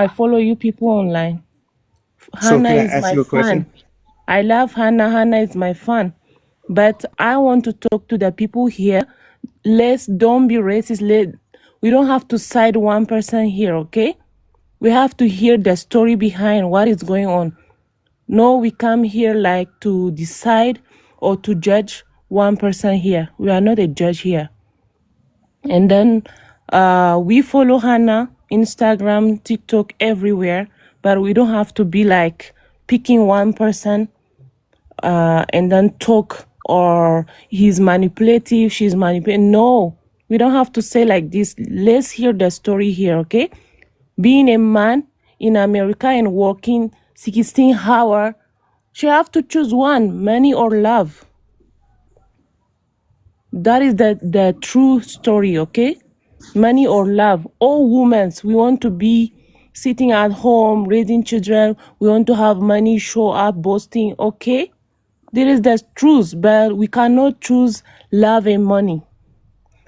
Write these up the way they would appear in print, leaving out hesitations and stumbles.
I follow you people online. So Hannah can I is ask my you a question? fan. I love Hannah. Hannah is my fan. But I want to talk to the people here. Don't be racist. We don't have to side one person here, okay? We have to hear the story behind what is going on. No, we come here like to decide or to judge one person here. We are not a judge here. And then we follow Hannah, Instagram, TikTok, everywhere. But we don't have to be like picking one person and then talk or he's manipulative, she's manipulative. No, we don't have to say like this. Let's hear the story here, okay? Being a man in America and working 16 hours, she have to choose one, money or love. That is the true story, okay? Money or love. All women, we want to be sitting at home, raising children. We want to have money, show up, boasting, okay? There is the truth, but we cannot choose love and money.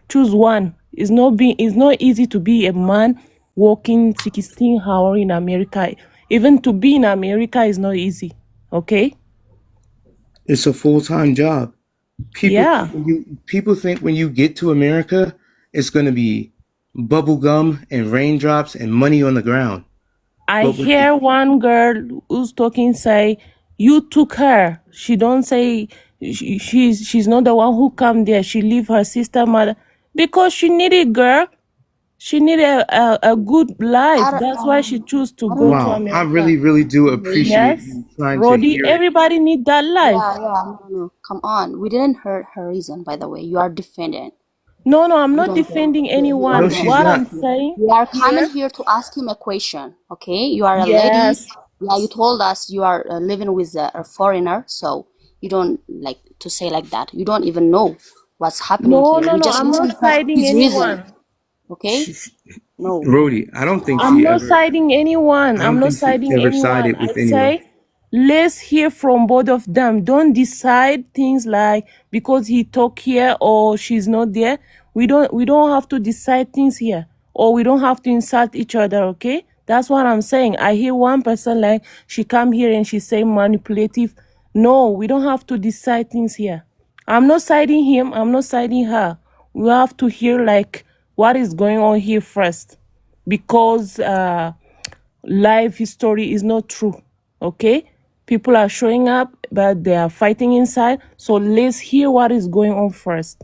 Choose one. It's not easy to be a man working 16 hours in America. Even to be in America is not easy. Okay? It's a full-time job. People Yeah. think people think when you get to America, it's going to be bubble gum and raindrops and money on the ground. I But with the, hear one girl who's talking say, "You took her." She don't say she's not the one who come there. She leave her sister mother because she needed girl. She needed a good life. I don't, That's why she choose to I go don't to wow, I America. really do really. appreciate Yes, you trying to Rodi, hear it. everybody need that life. No. Come on. We didn't hurt her reason, by the way. You are defending. No, I'm We not don't get it. defending We No, don't anyone. get she's What it. I'm not. saying We are coming here, here to ask him a question, okay? You are a lady. yes. Yeah, you told us you are living with a foreigner, so you don't like to say like that. You don't even know what's happening No, here. You just I'm listen not to her, siding his reason, anyone. okay? No. Rhodey, I don't think I'm she not ever. siding anyone. I I'm don't not think she's siding ever anyone. sided I with anyone. say, let's hear from both of them. Don't decide things like because he talk here or she's not there. We don't have to decide things here, or we don't have to insult each other. Okay, that's what I'm saying. I hear one person like she come here and she say manipulative. No, we don't have to decide things here. I'm not siding him. I'm not siding her. We have to hear like what is going on here first, because life history is not true. Okay, people are showing up but they are fighting inside, so let's hear what is going on first.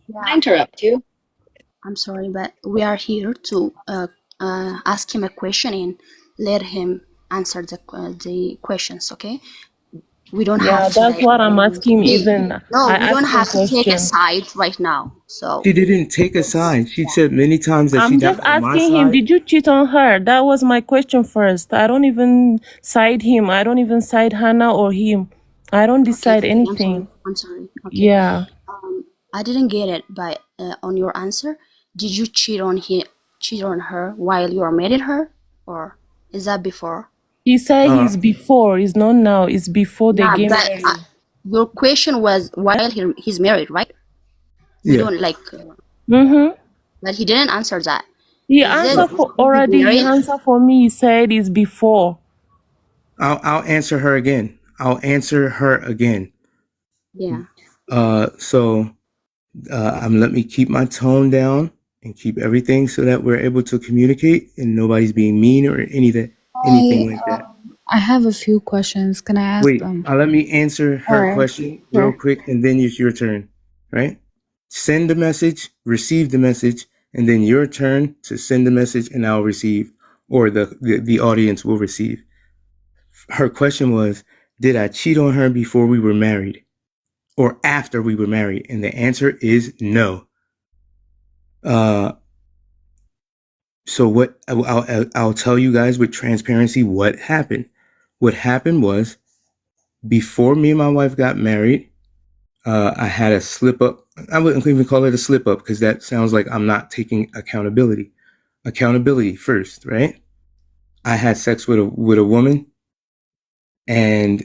Can I interrupt you? I'm sorry, but we are here to ask him a question and let him answer the questions, okay? We don't Yeah, have to that's like what I'm asking. Even no, I we don't ask him have to take a question. side right now. So She didn't take a let's side. She said many times that I'm she's just not on my asking him, side. did you cheat on her? That was my question first. I don't even side him. I don't even side Hannah or him. I don't decide okay, I'm sorry. anything. I'm sorry. Okay. Yeah. I didn't get it by on your answer. Did you cheat on her while you are married her, or is that before? He said Uh, he's before, it's not now, it's before they Yeah, get but married. your question was while he's married, right? We yeah. don't like, Mm-hmm. but he didn't answer that. He Is it answered for he's already. He married? answered for me. He said it's before. I'll answer her again. I'll answer her again. Yeah. So let me keep my tone down and keep everything so that we're able to communicate and nobody's being mean or anything like that. I have a few questions. Can I ask Wait, them? let me answer All her right. question real Sure. quick and then it's your turn, right? Send the message, receive the message, and then your turn to send the message and I'll receive, or the audience will receive. Her question was, did I cheat on her before we were married or after we were married? And the answer is no. So what I'll tell you guys with transparency what happened. What happened was before me and my wife got married, I had a slip up. I wouldn't even call it a slip up because that sounds like I'm not taking accountability. Accountability first, right? I had sex with a woman and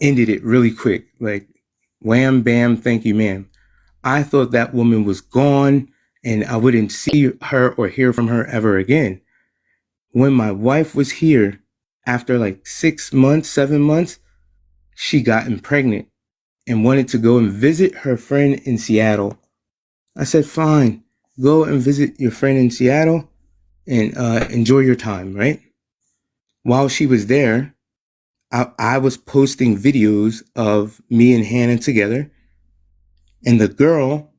ended it really quick, like wham bam, thank you, ma'am. I thought that woman was gone and I wouldn't see her or hear from her ever again. When my wife was here, after like 6 months, 7 months, she gotten pregnant and wanted to go and visit her friend in Seattle. I said, fine, go and visit your friend in Seattle and enjoy your time, right? While she was there, I was posting videos of me and Hannah together, and the girl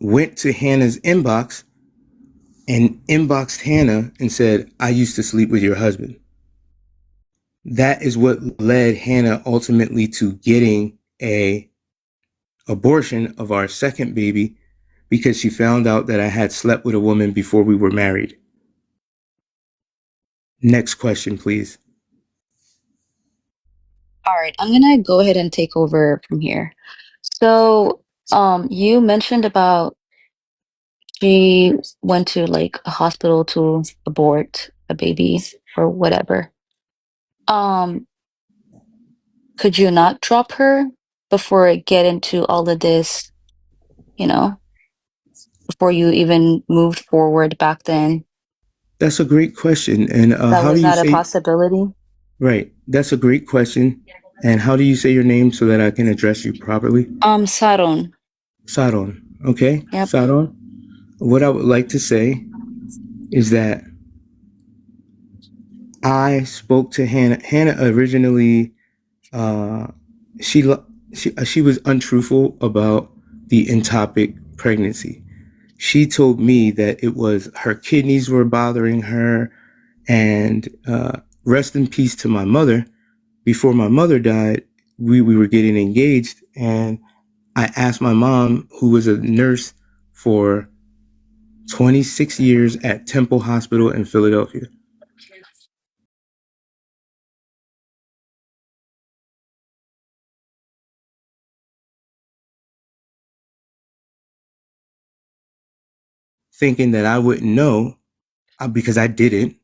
went to Hannah's inbox and inboxed Hannah and said, I used to sleep with your husband. That is what led Hannah ultimately to getting a abortion of our second baby, because she found out that I had slept with a woman before we were married. Next question, please. All right, I'm gonna go ahead and take over from here. So, you mentioned about she went to like a hospital to abort a baby or whatever. Um, could you not drop her before I get into all of this, you know, before you even moved forward back then? That's a great question. And That how do was you not a say? possibility? Right. That's a great question. And how do you say your name so that I can address you properly? Saron. Saron. Okay. Yep. Saron. What I would like to say is that I spoke to Hannah. Hannah originally, uh, she was untruthful about the ectopic pregnancy. She told me that it was her kidneys were bothering her, and rest in peace to my mother. Before my mother died, we were getting engaged, and I asked my mom, who was a nurse for 26 years at Temple Hospital in Philadelphia. Thinking that I wouldn't know, because I didn't.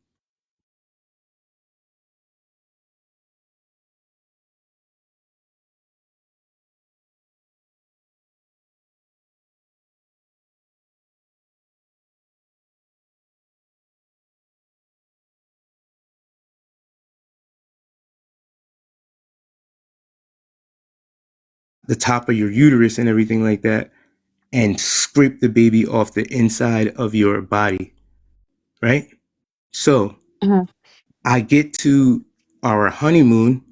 The top of your uterus and everything like that, and scrape the baby off the inside of your body, right? So I get to our honeymoon,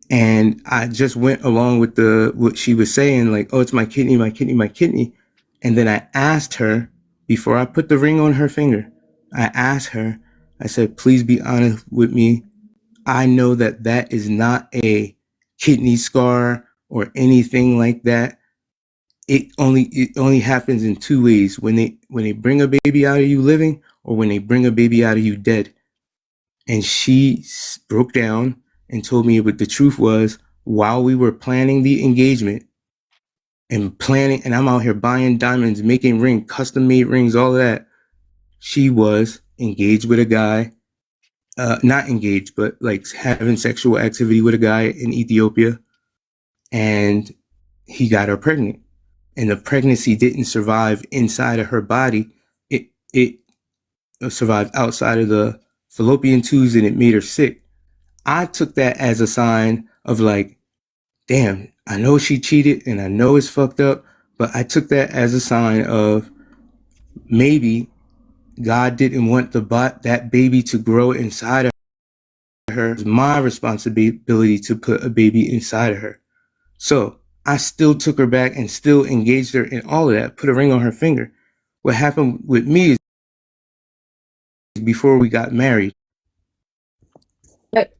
and I just went along with what she was saying, like, oh, it's my kidney, my kidney, my kidney. And then I asked her, before I put the ring on her finger, I asked her, I said, please be honest with me. I know that that is not a kidney scar or anything like that. It only happens in two ways: when they bring a baby out of you living, or when they bring a baby out of you dead. And she broke down and told me what the truth was. While we were planning the engagement and I'm out here buying diamonds, making rings, custom made rings, all of that, she was engaged with a guy, not engaged, but like having sexual activity with a guy in Ethiopia, and he got her pregnant. And the pregnancy didn't survive inside of her body. It survived outside of the fallopian tubes, and it made her sick. I took that as a sign of like, damn, I know she cheated and I know it's fucked up, but I took that as a sign of maybe God didn't want that baby to grow inside of her. It's my responsibility to put a baby inside of her. So I still took her back and still engaged her in all of that, put a ring on her finger. What happened with me is, before we got married.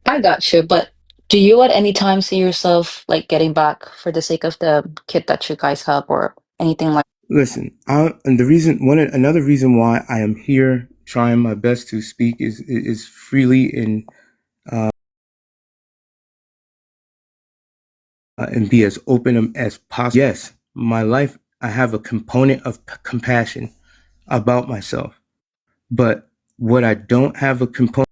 I got you, but do you at any time see yourself like getting back for the sake of the kid that you guys have or anything like? Listen, and another reason why I am here trying my best to speak is freely and be as open as possible. Yes, my life, I have a component of compassion about myself, but what I don't have a component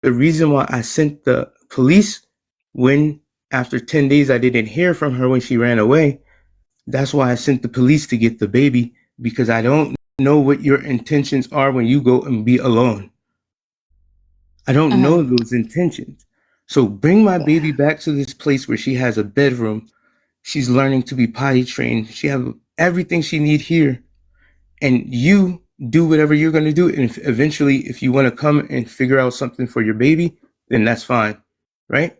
the reason why I sent the police when after 10 days I didn't hear from her when she ran away, that's why I sent the police to get the baby, because I don't know what your intentions are when you go and be alone. I don't know those intentions. So bring my baby back to this place where she has a bedroom. She's learning to be potty trained. She has everything she needs here. And you do whatever you're going to do. And eventually, if you want to come and figure out something for your baby, then that's fine. Right?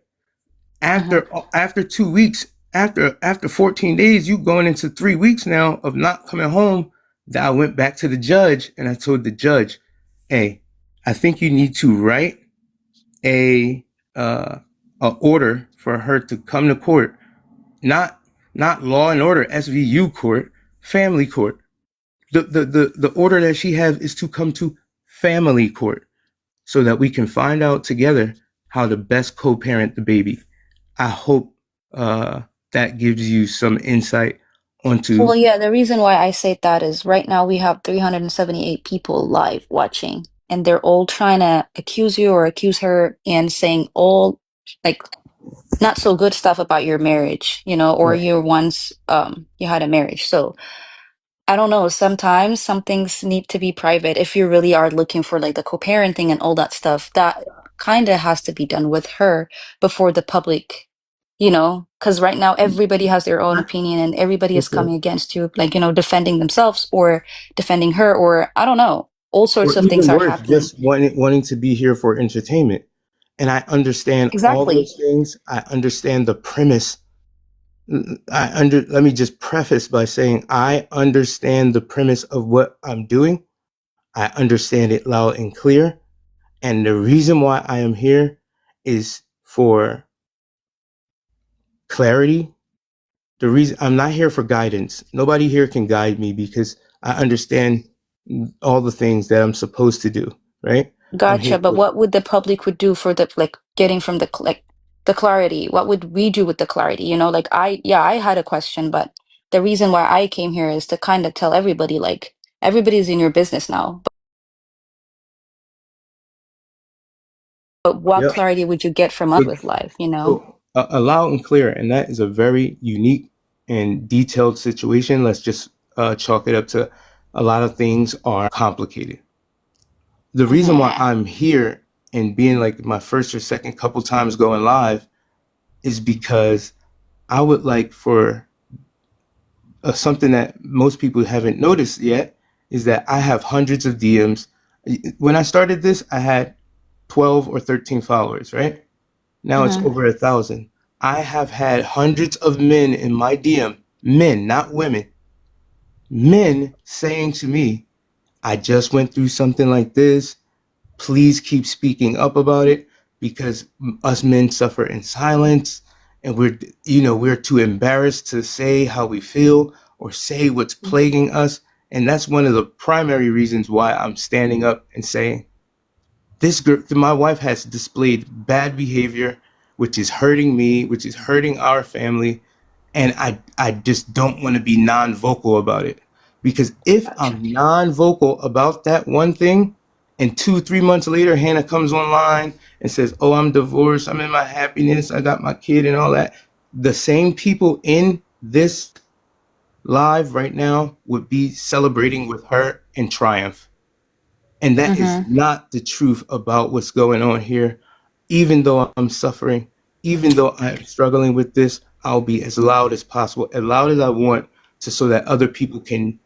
After 2 weeks, after 14 days, you going into 3 weeks now of not coming home, that I went back to the judge and I told the judge, hey, I think you need to write a order for her to come to court, not law and order, SVU court, family court. The order that she has is to come to family court so that we can find out together how to best co-parent the baby. I hope that gives you some insight onto. Well, yeah, the reason why I say that is right now we have 378 people live watching, and they're all trying to accuse you or accuse her and saying all like not so good stuff about your marriage, you know, or Right. you once you had a marriage. So I don't know, sometimes some things need to be private. If you really are looking for like the co-parenting and all that stuff, that kind of has to be done with her before the public, you know, because right now everybody has their own opinion and everybody is Okay. coming against you, like, you know, defending themselves or defending her, or I don't know, all sorts Or of things even are worse, happening. just wanting to be here for entertainment. And I understand all Exactly. those things. I understand the premise. Let me just preface by saying I understand the premise of what I'm doing. I understand it loud and clear. And the reason why I am here is for clarity. The reason I'm not here for guidance. Nobody here can guide me because I understand all the things that I'm supposed to do, right? I'm Gotcha. here But for. what would the public would do for the like getting from the like the clarity? What would we do with the clarity? You know, like I had a question, but the reason why I came here is to kind of tell everybody like everybody's in your business now. But what Yep. clarity would you get from us with life, you know? So loud and clear, and that is a very unique and detailed situation. Let's just chalk it up to a lot of things are complicated. The reason why I'm here and being like my first or second couple times going live is because I would like for something that most people haven't noticed yet is that I have hundreds of DMs. When I started this, I had 12 or 13 followers, right? Now it's over 1,000. I have had hundreds of men in my DM, men, not women, men saying to me, I just went through something like this. Please keep speaking up about it because us men suffer in silence and we're too embarrassed to say how we feel or say what's plaguing us. And that's one of the primary reasons why I'm standing up and saying, this girl, my wife has displayed bad behavior, which is hurting me, which is hurting our family. And I just don't want to be non-vocal about it. Because if I'm non-vocal about that one thing, and 2-3 months later, Hannah comes online and says, oh, I'm divorced, I'm in my happiness, I got my kid and all that. The same people in this live right now would be celebrating with her in triumph. And that is not the truth about what's going on here. Even though I'm suffering, even though I'm struggling with this, I'll be as loud as possible, as loud as I want to, so that other people can.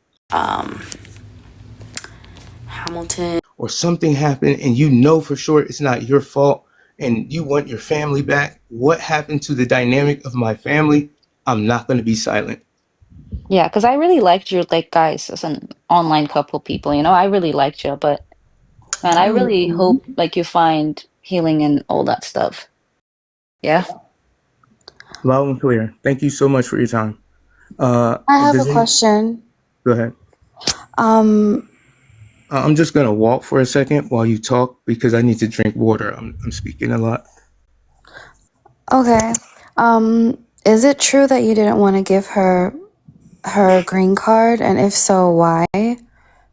Hamilton. Or something happened and you know for sure it's not your fault and you want your family back. What happened to the dynamic of my family? I'm not going to be silent. Yeah, because I really liked you, like, guys, as an online couple people, you know, I really liked you, but man, I really hope like you find healing and all that stuff. Yeah. Loud and clear. Thank you so much for your time. I have a question. Go ahead. Um, I'm just gonna walk for a second while you talk because I need to drink water. I'm speaking a lot. okay. Is it true that you didn't want to give her green card? And if so, why?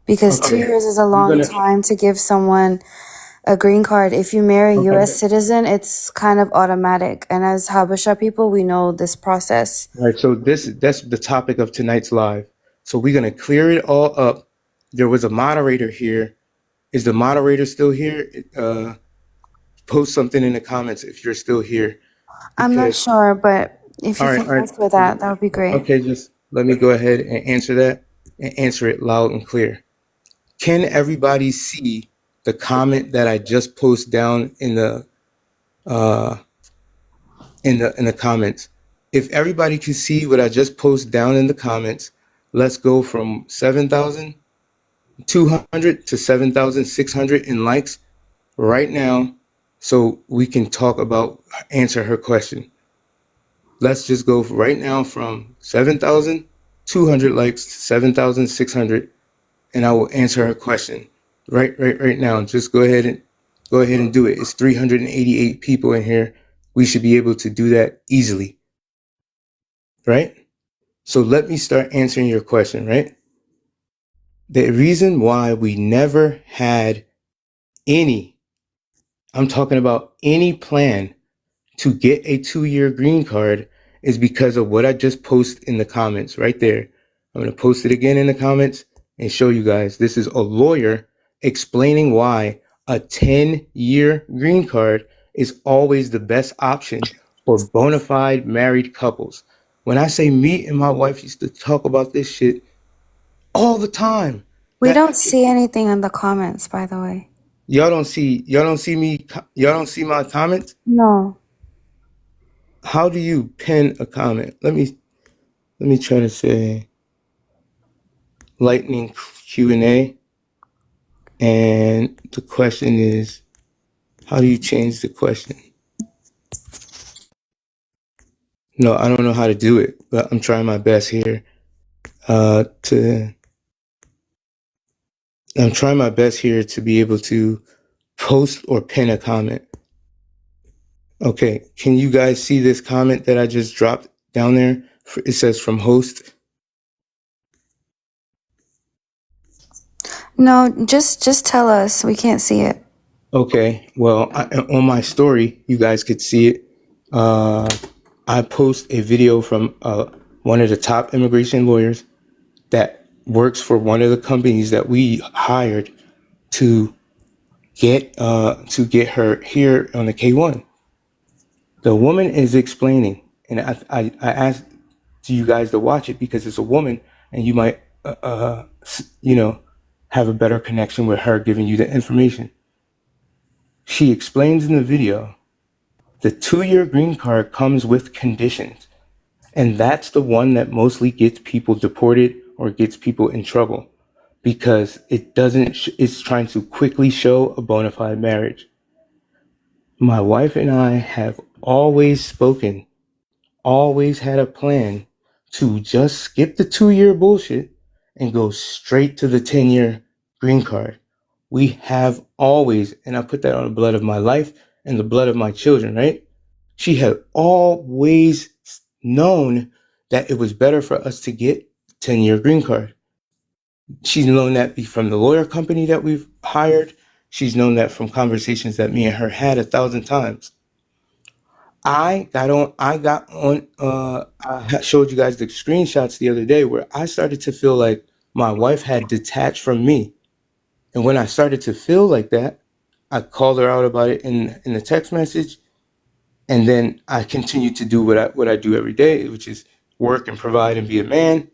Because 2 years is a long time to give someone a green card. If you marry a Okay. U.S. citizen, it's kind of automatic. And as Habesha people, we know this process. All right, so that's the topic of tonight's live. So we're gonna clear it all up. There was a moderator here. Is the moderator still here? Post something in the comments if you're still here. I'm not Because sure, but if you all can right, answer that, that would be great. okay, just let me go ahead and answer that and answer it loud and clear. Can everybody see the comment that I just posted down in the comments? If everybody can see what I just posted down in the comments, let's go from 7,200 to 7,600 in likes right now, so we can talk about answer her question. Let's just go right now from 7,200 likes to 7,600, and I will answer her question right now. Just go ahead and do it. It's 388 people in here. We should be able to do that easily, right? So let me start answering your question, right? The reason why we never had any, I'm talking about any plan to get a 2-year green card is because of what I just posted in the comments right there. I'm going to post it again in the comments and show you guys. This is a lawyer explaining why a 10-year green card is always the best option for bona fide married couples. When I say me and my wife used to talk about this shit all the time. We That don't see anything in the comments, by the way. y'all don't see my comments? No. How do you pin a comment? Let me try to say lightning Q&A, and the question is, how do you change the question? No, I don't know how to do it, but I'm trying my best here. I'm trying my best here to be able to post or pin a comment. Okay, can you guys see this comment that I just dropped down there? It says from host. No, just tell us. We can't see it. Okay, well, on my story, you guys could see it. I post a video from one of the top immigration lawyers that works for one of the companies that we hired to get her here on the K1. The woman is explaining, and I asked you guys to watch it because it's a woman, and you might have a better connection with her giving you the information. She explains in the video, the 2-year green card comes with conditions. And that's the one that mostly gets people deported or gets people in trouble, because it doesn't, it's trying to quickly show a bona fide marriage. My wife and I have always spoken, always had a plan to just skip the 2-year bullshit and go straight to the 10-year green card. We have always, and I put that on the blood of my life and the blood of my children, right? She had always known that it was better for us to get 10-year green card. She's known that from the lawyer company that we've hired. She's known that from conversations that me and her had 1,000 times. I showed you guys the screenshots the other day where I started to feel like my wife had detached from me. And when I started to feel like that, I called her out about it in the text message. And then I continued to do what I do every day, which is work and provide and be a man.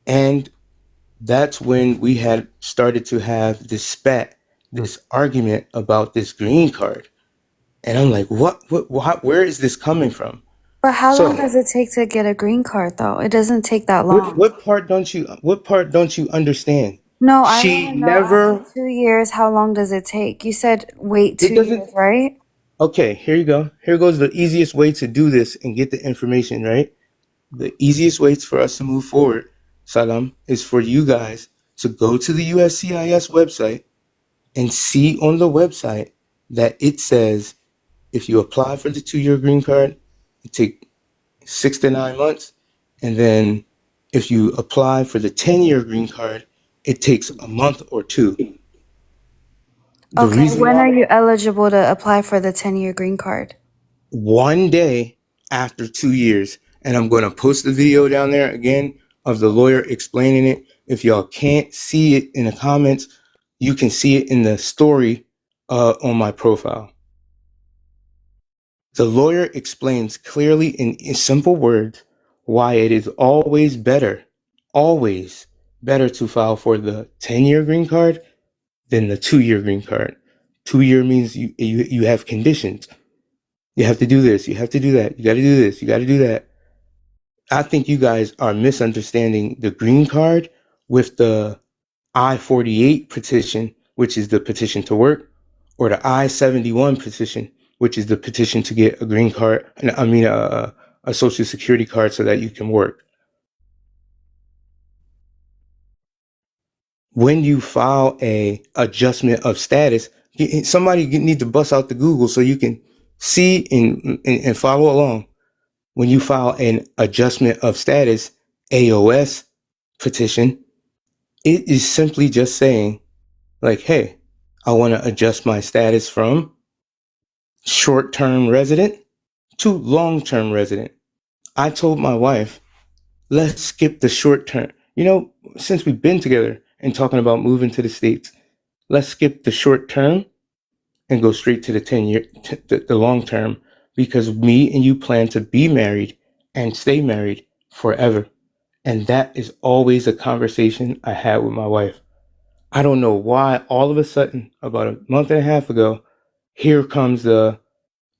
And that's when we had started to have this argument about this green card. And I'm like, where is this coming from? But how long So does it take to get a green card, though? It doesn't take that long. what part don't you understand? No, I She want to know never, after 2 years, how long does it take? You said wait it 2 doesn't, years, right? okay, here you go. Here goes the easiest way to do this and get the information, right? The easiest way for us to move forward, Salam, is for you guys to go to the USCIS website and see on the website that it says if you apply for the 2-year green card, it takes 6 to 9 months. And then if you apply for the 10-year green card, it takes a month or 2. The Okay, reason when why, are you eligible to apply for the 10-year green card? one day after 2 years, and I'm going to post the video down there again of the lawyer explaining it. If y'all can't see it in the comments, you can see it in the story on my profile. The lawyer explains clearly in simple words why it is always better to file for the 10-year green card than the 2-year green card. 2-year means you have conditions. You have to do this. You have to do that. You got to do this. You got to do that. I think you guys are misunderstanding the green card with the I-48 petition, which is the petition to work, or the I-71 petition, which is the petition to get a green card. I mean, a social security card so that you can work. When you file a adjustment of status, somebody need to bust out the Google so you can see and follow along. When you file an adjustment of status, AOS petition, it is simply just saying like, hey, I want to adjust my status from short-term resident to long-term resident. I told my wife, let's skip the short term. Since we've been together and talking about moving to the States, let's skip the short term and go straight to the 10-year, the long term, because me and you plan to be married and stay married forever. And that is always a conversation I had with my wife. I don't know why all of a sudden, about a month and a half ago, here comes the,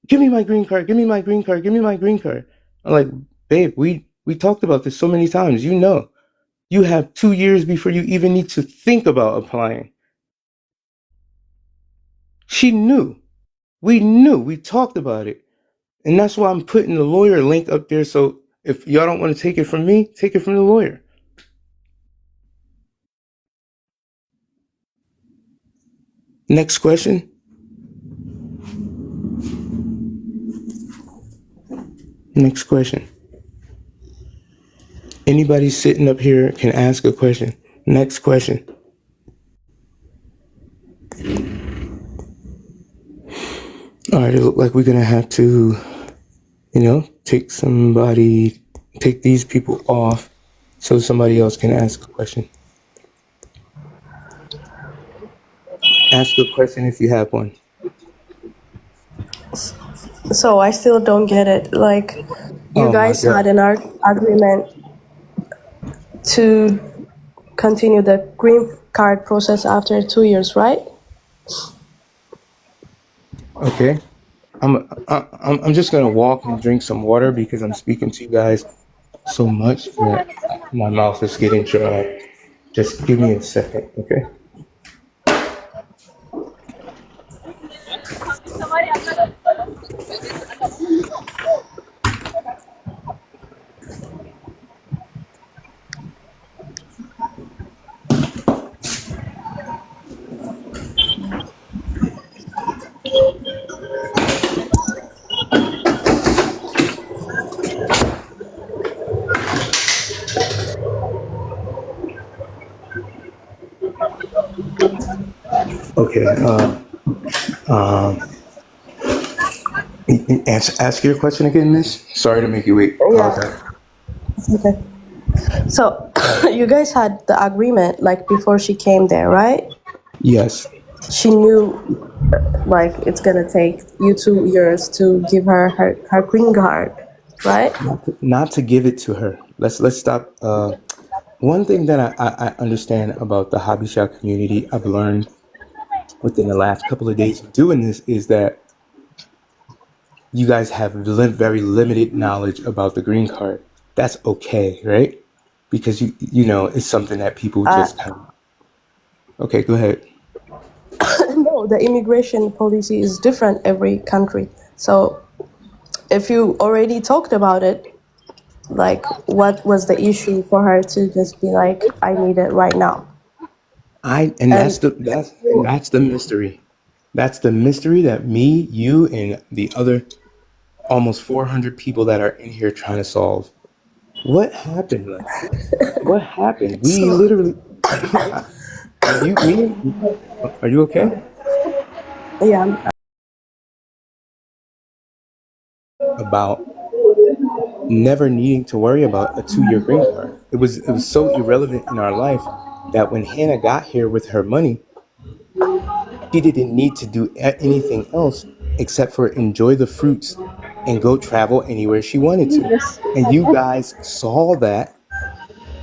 give me my green card, give me my green card, give me my green card. I'm like, babe, we talked about this so many times. You have 2 years before you even need to think about applying. She knew. We knew. We talked about it. And that's why I'm putting the lawyer link up there. So if y'all don't want to take it from me, take it from the lawyer. Next question. Next question. Anybody sitting up here can ask a question. Next question. All right, it looks like we're going to have to, take these people off so somebody else can ask a question. Ask a question if you have one. So I still don't get it. Like, you Oh my guys God. had an agreement to continue the green card process after 2 years, right? Okay. I'm just gonna walk and drink some water because I'm speaking to you guys so much that my mouth is getting dry. Just give me a second, okay? Okay. Ask your question again, Miss. Sorry to make you wait. Apologize. Okay. So you guys had the agreement like before she came there, right? Yes. She knew like it's gonna take you 2 years to give her green card, right? Not to give it to her. Let's stop. One thing that I understand about the hobby shop community, I've learned within the last couple of days of doing this, is that you guys have very limited knowledge about the green card. That's okay, right? Because it's something that people just kind of. Okay, go ahead. No, the immigration policy is different every country. So if you already talked about it, like what was the issue for her to just be like, I need it right now? That's the mystery. That's the mystery that me, you, and the other almost 400 people that are in here trying to solve. What happened, Lex? What happened? We literally. Are you okay? Yeah. about never needing to worry about a 2-year green card. It was so irrelevant in our life that when Hannah got here with her money, she didn't need to do anything else except for enjoy the fruits and go travel anywhere she wanted to. And you guys saw that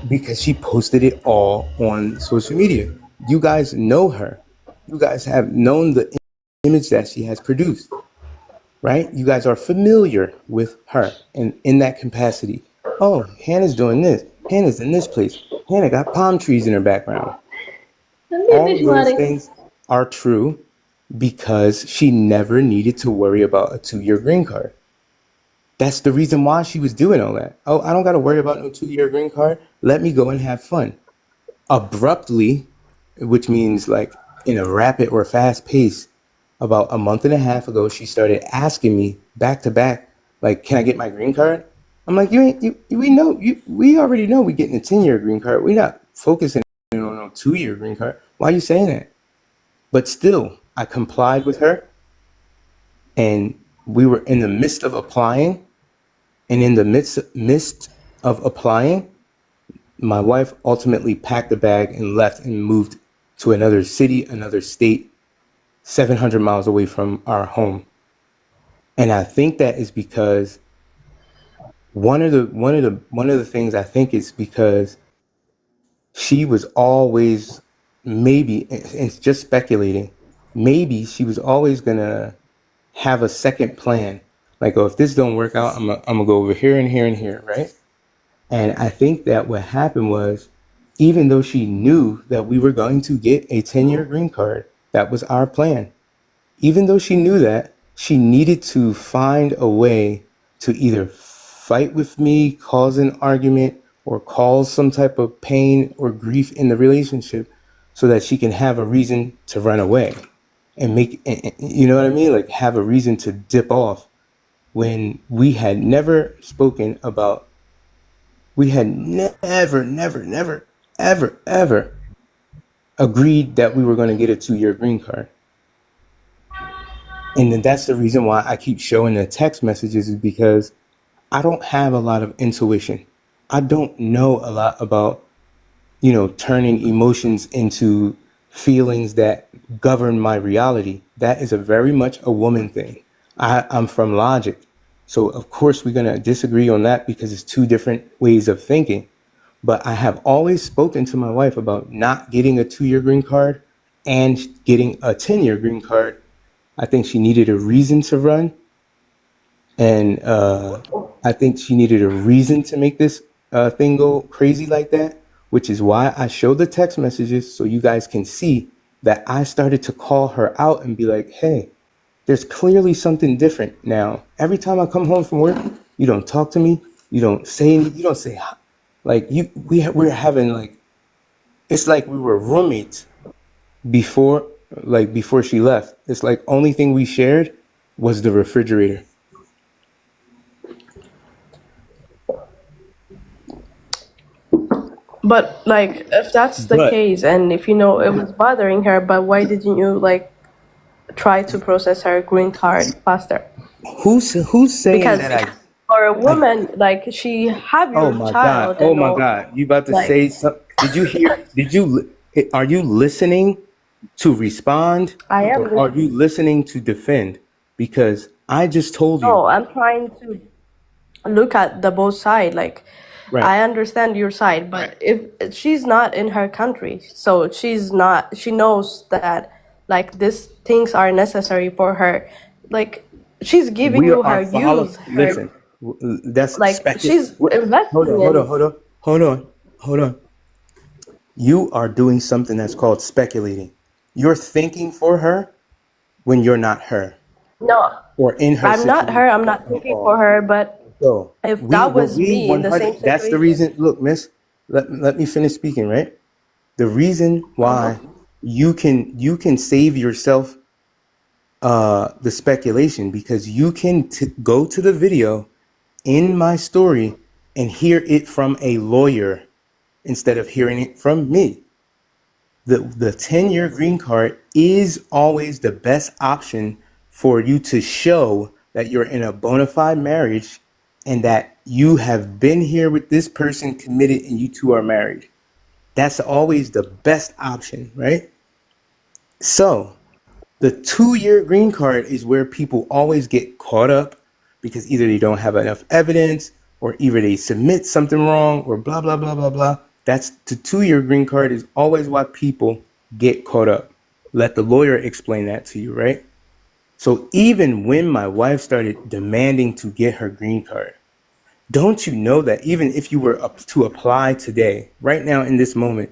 because she posted it all on social media. You guys know her. You guys have known the image that she has produced, right? You guys are familiar with her and in that capacity. Oh, Hannah's doing this. Hannah's in this place. Hannah got palm trees in her background. All of those things are true because she never needed to worry about a 2-year green card. That's the reason why she was doing all that. Oh, I don't got to worry about no 2-year green card. Let me go and have fun. Abruptly, which means like in a rapid or fast pace, about a month and a half ago, she started asking me back to back, like, can I get my green card? I'm like, we already know we're getting a 10-year green card. We're not focusing on no 2-year green card. Why are you saying that? But still, I complied with her, and we were in the midst of applying. And in the midst of applying, my wife ultimately packed a bag and left and moved to another city, another state, 700 miles away from our home. And I think that is because one of the things I think is because she was always, maybe, and it's just speculating, maybe she was always gonna have a second plan. Like, oh, if this don't work out, I'm gonna go over here and here and here, right? And I think that what happened was, even though she knew that we were going to get a 10-year green card, that was our plan. Even though she knew that, she needed to find a way to either fight with me, cause an argument, or cause some type of pain or grief in the relationship so that she can have a reason to run away and you know what I mean? Like, have a reason to dip off when we had never spoken about, we had never, ever agreed that we were going to get a 2-year green card. And then that's the reason why I keep showing the text messages, is because I don't have a lot of intuition. I don't know a lot about, turning emotions into feelings that govern my reality. That is a very much a woman thing. I'm from logic. So of course we're going to disagree on that because it's two different ways of thinking. But I have always spoken to my wife about not getting a 2-year green card and getting a 10-year green card. I think she needed a reason to run. And I think she needed a reason to make this thing go crazy like that, which is why I showed the text messages so you guys can see that I started to call her out and be like, hey, there's clearly something different now. Every time I come home from work, you don't talk to me. You don't say anything. You don't say, like, we're having, like, it's like we were roommates before she left. It's like only thing we shared was the refrigerator. But like, if that's the But case, and if it was bothering her, but why didn't you like try to process her green card faster? who's saying Because that for a I woman, like she have oh your my God. child Oh and my all, God. You about to like, say something? Are you listening to respond, I am. or are you listening to defend? Because I just told you. No, I'm trying to look at the both side. Like, Right. I understand your side, but if she's not in her country, so she knows that like these things are necessary for her. Like, she's giving We you are her following. youth, her, Listen, that's like she's Hold investing on, in. hold on. You are doing something that's called speculating. You're thinking for her when you're not her No, or in her I'm not her. situation I'm not at thinking for all. her. But So if we that what was we me in the same 100. That's the situation, reason. Look, miss, let me finish speaking. Right. The reason why you can save yourself the speculation, because you can go to the video in my story and hear it from a lawyer instead of hearing it from me. The 10-year green card is always the best option for you to show that you're in a bona fide marriage and that you have been here with this person committed and you two are married. That's always the best option, right? So the 2-year green card is where people always get caught up because either they don't have enough evidence or either they submit something wrong or blah, blah, blah, blah, blah. That's the 2-year green card is always why people get caught up. Let the lawyer explain that to you, right? So even when my wife started demanding to get her green card, don't you know that even if you were up to apply today, right now in this moment,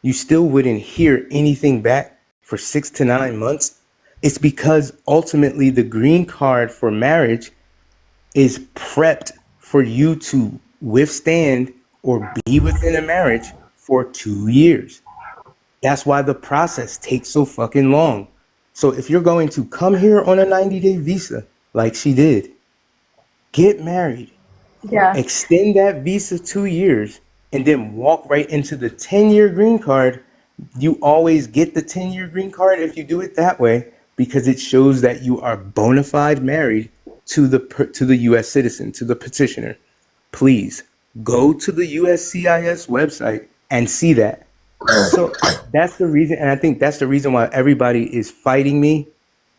you still wouldn't hear anything back for 6 to 9 months? It's because ultimately the green card for marriage is prepped for you to withstand or be within a marriage for 2 years. That's why the process takes so fucking long. So if you're going to come here on a 90-day visa, like she did, get married, Yeah. extend that visa 2 years, and then walk right into the 10-year green card, you always get the 10-year green card if you do it that way because it shows that you are bona fide married to the U.S. citizen, to the petitioner. Please go to the USCIS website and see that. So that's the reason, and I think that's the reason why everybody is fighting me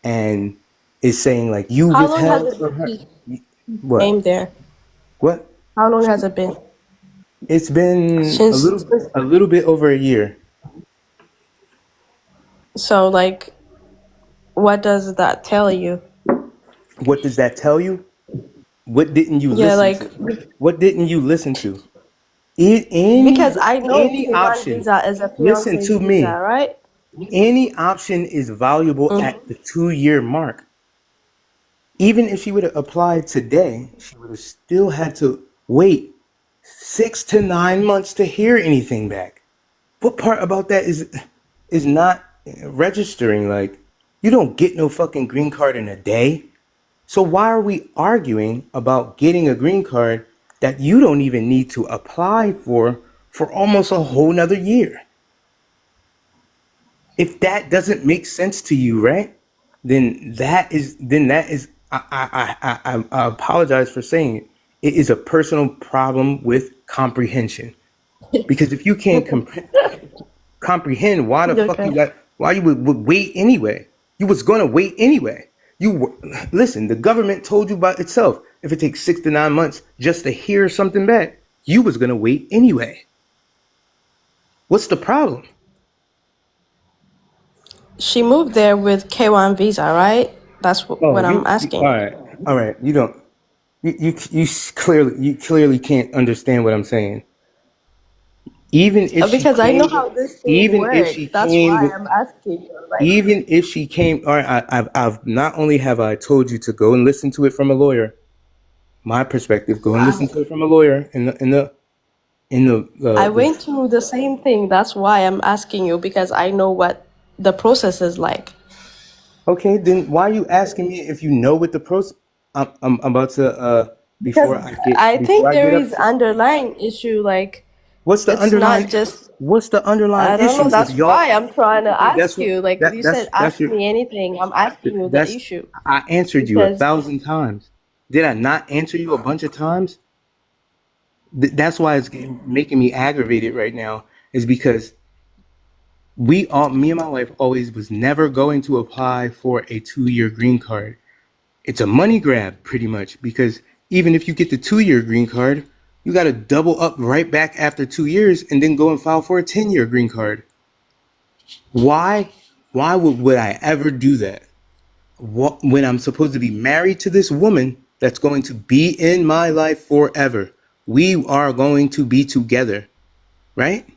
and is saying like you How long has withheld it from her. been she What? came there? What? How long has it been? It's been Since a little bit over a year. so like what does that tell you? What does that tell you? What didn't you Yeah, listen like to? What didn't you listen to? Any because I know any K1 option. visa is a Listen fiance to visa, me. right? Any option is valuable at the 2-year mark. Even if she would have applied today, she would have still had to wait 6 to 9 months to hear anything back. What part about that is not registering? Like, you don't get no fucking green card in a day. So why are we arguing about getting a green card that you don't even need to apply for almost a whole nother year? If that doesn't make sense to you, right? Then that is I apologize for saying it. It is a personal problem with comprehension. Because if you can't comprehend why the fuck Okay. why you would wait anyway. You was gonna wait anyway. Listen, the government told you by itself. If it takes 6 to 9 months just to hear something back, you was gonna wait anyway. What's the problem? She moved there with K1 visa, right? That's Oh, what I'm asking. all right. You don't. You clearly can't understand what I'm saying. Even if she Because I know came, how this thing even if she works. That's came why with, I'm asking you. Like, even if she came, all right. I've not only have I told you to go and listen to it from a lawyer, my perspective. Go and listen to it from a lawyer I the. went through the same thing. That's why I'm asking you because I know what the process is like. Okay, then why are you asking me if you know what the pros? I'm about to Because I before think I there get up is to underlying issue. Like, what's the it's not underlying just. what's the underlying I don't know. issue? If That's why y'all I'm trying to okay, ask you. Like you said, that's ask your me anything. I'm asking you the that's issue I answered you because 1,000 times. Did I not answer you a bunch of times? That's why it's making me aggravated right now. Is because me and my wife always was never going to apply for a 2-year green card. It's a money grab pretty much because even if you get the 2-year green card, you got to double up right back after 2 years and then go and file for a 10-year green card. Why? Why would I ever do that? When I'm supposed to be married to this woman that's going to be in my life forever. We are going to be together, right?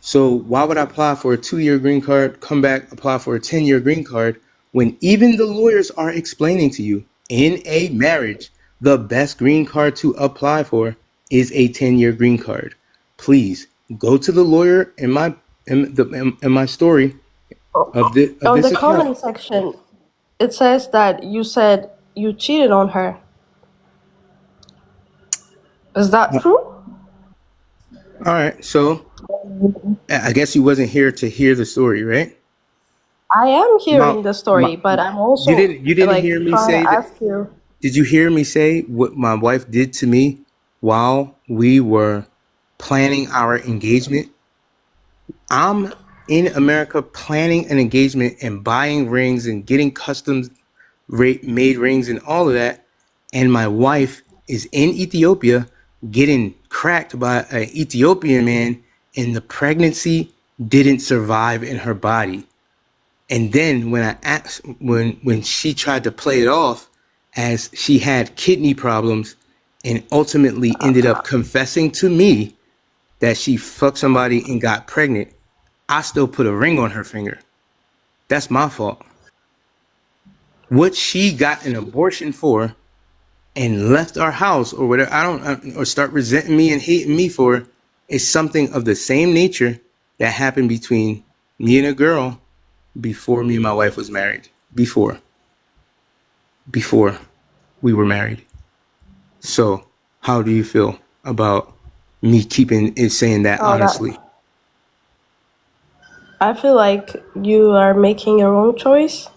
So why would I apply for a 2-year green card, come back, apply for a 10-year green card, when even the lawyers are explaining to you in a marriage, the best green card to apply for is a 10-year green card. Please go to the lawyer in my story of on this the account. comment section, it says that you said you cheated on her. Is that Uh, true? All right, so I guess you wasn't here to hear the story, right? I am hearing My, the story, but I'm also you didn't like hear me trying to say that. ask you. Did you hear me say what my wife did to me while we were planning our engagement? I'm in America planning an engagement and buying rings and getting custom made rings and all of that. And my wife is in Ethiopia getting cracked by an Ethiopian man, and the pregnancy didn't survive in her body. And then when I asked, when she tried to play it off as she had kidney problems and ultimately ended up confessing to me that she fucked somebody and got pregnant, I still put a ring on her finger. That's my fault. What she got an abortion for and left our house or whatever, or start resenting me and hating me for, is something of the same nature that happened between me and a girl before me and my wife was married. Before we were married. So how do you feel about me keeping it, saying that Oh, that honestly? I feel like you are making your own choice,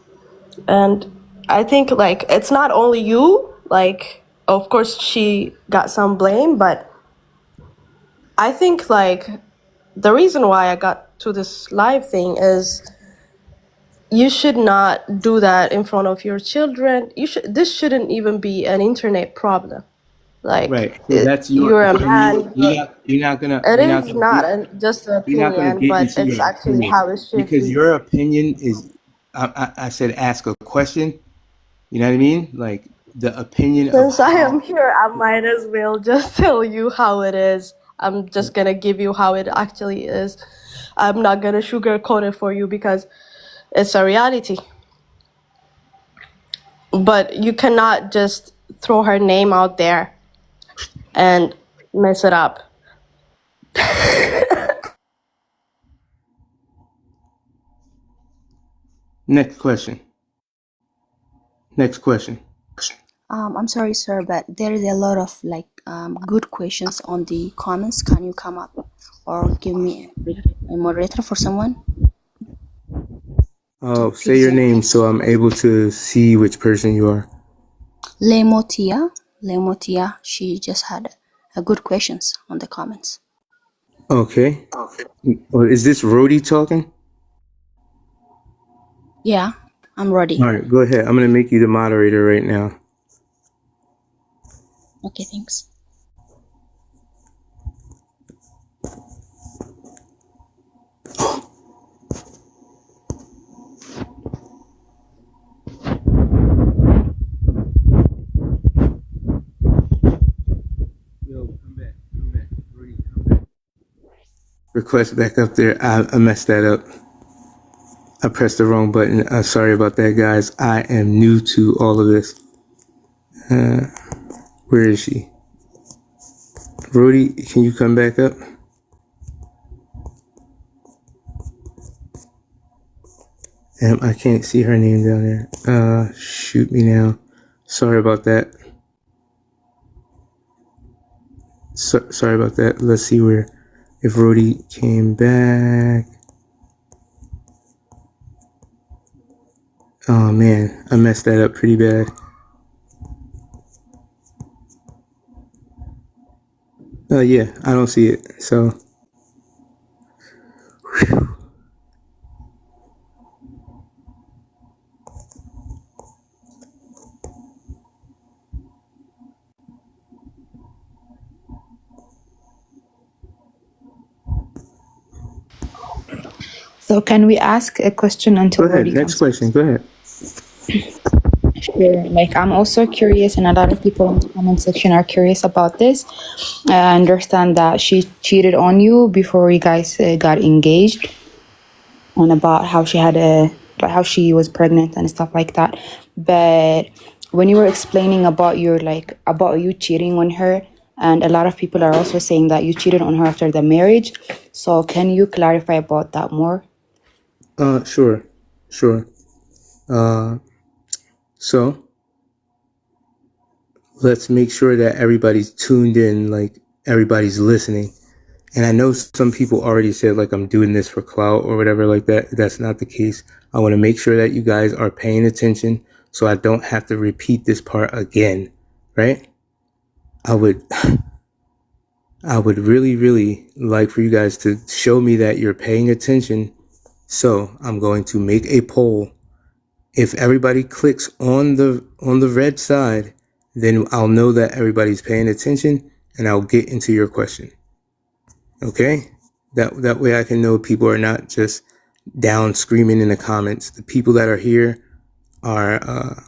and I think like it's not only you. Like, of course, she got some blame, but I think like the reason why I got to this live thing is you should not do that in front of your children. This shouldn't even be an internet problem. Like Right. So that's your you're a opinion. man. It You're not is gonna get not just an you're not gonna opinion, get but into it's your actually opinion how it should because be. your opinion is. I said ask a question. You know what I mean? Like the opinion of Since I am how. here, I might as well just tell you how it is. I'm just gonna give you how it actually is. I'm not gonna sugarcoat it for you because it's a reality. But you cannot just throw her name out there and mess it up. Next question. Next question. I'm sorry, sir, but there is a lot of like good questions on the comments. Can you come up or give me a moderator for someone to Say your present? name so I'm able to see which person you are. Lemotia, Lemotia, she just had a good questions on the comments. Okay. Well, is this Rody talking? Yeah, I'm ready. All right, go ahead. I'm gonna make you the moderator right now. Okay, thanks. Yo, come back, Rody, come back. Request back up there. I messed that up. I pressed the wrong button. Sorry about that, guys. I am new to all of this. Where is she? Rody, can you come back up? I can't see her name down there. Shoot me now. Sorry about that. Sorry about that. Let's see if Rody came back. Oh man, I messed that up pretty bad. Yeah, I don't see it. So, So can we ask a question until go ahead. Rody Next comes? question. Go ahead. Sure. Like I'm also curious, and a lot of people in the comment section are curious about this. I understand that she cheated on you before you guys got engaged, and about how she had how she was pregnant and stuff like that. But when you were explaining about about you cheating on her, and a lot of people are also saying that you cheated on her after the marriage. So can you clarify about that more? Sure. So let's make sure that everybody's tuned in, like everybody's listening. And I know some people already said like I'm doing this for clout or whatever like that. That's not the case. I want to make sure that you guys are paying attention so I don't have to repeat this part again, right? I would really, really like for you guys to show me that you're paying attention. So I'm going to make a poll. If everybody clicks on the red side, then I'll know that everybody's paying attention and I'll get into your question. Okay? That way I can know people are not just down screaming in the comments. The people that are here are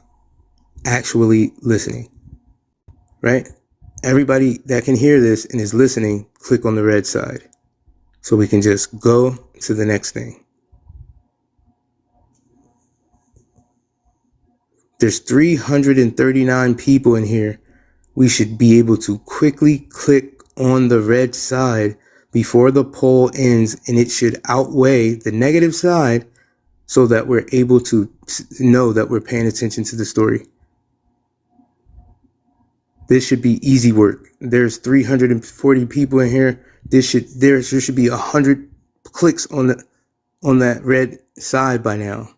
actually listening, right? Everybody that can hear this and is listening, click on the red side so we can just go to the next thing. There's 339 people in here. We should be able to quickly click on the red side before the poll ends, and it should outweigh the negative side so that we're able to know that we're paying attention to the story. This should be easy work. There's 340 people in here. There should be 100 clicks on that red side by now,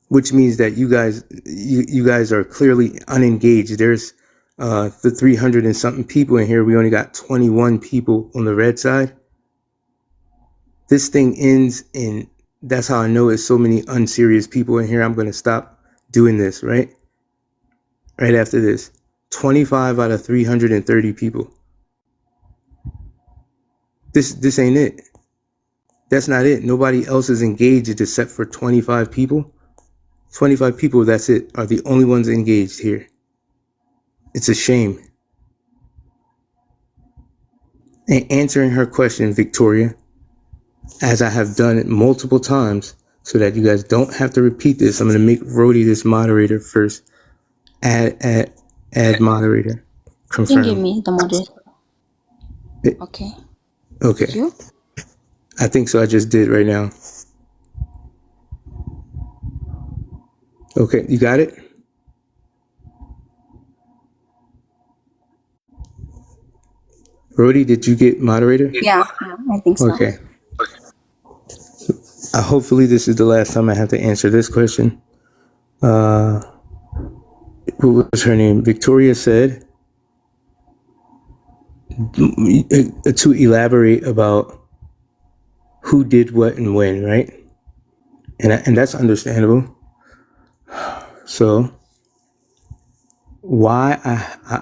which means that you guys are clearly unengaged. There's the 300 and something people in here. We only got 21 people on the red side. This thing ends, and that's how I know it's so many unserious people in here. I'm going to stop doing this, right? Right after this. 25 out of 330 people. This ain't it. That's not it. Nobody else is engaged except for 25 people. 25 people, that's it, are the only ones engaged here. It's a shame. And answering her question, Victoria, as I have done it multiple times, so that you guys don't have to repeat this, I'm going to make Rhodey this moderator first. Add moderator. Confirm. Can give me the moderator. Okay. Okay. You? I think so. I just did right now. Okay, you got it? Rhodey, did you get moderator? Yeah, I think so. Okay. Hopefully this is the last time I have to answer this question. What was her name? Victoria said to elaborate about who did what and when, right? And that's understandable. So why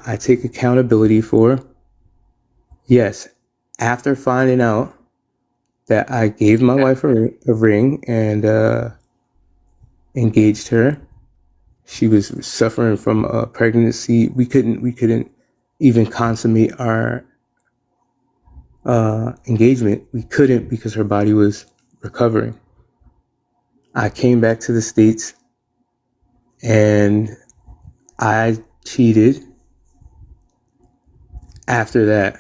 I take accountability for, yes, after finding out that I gave my wife a ring and engaged her, she was suffering from a pregnancy. We couldn't even consummate our engagement. We couldn't because her body was recovering. I came back to the States and I cheated after that.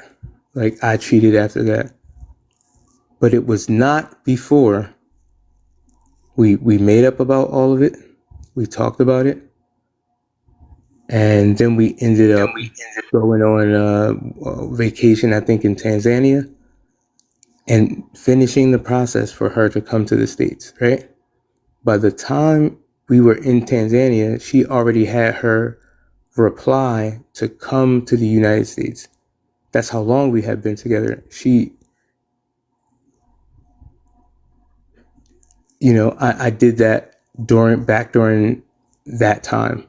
Like, I cheated after that. But it was not before. We made up about all of it. We talked about it. And then we ended up going on a vacation, I think, in Tanzania, and finishing the process for her to come to the States, right? By the time we were in Tanzania, she already had her reply to come to the United States. That's how long we had been together. She, you know, I did that during that time.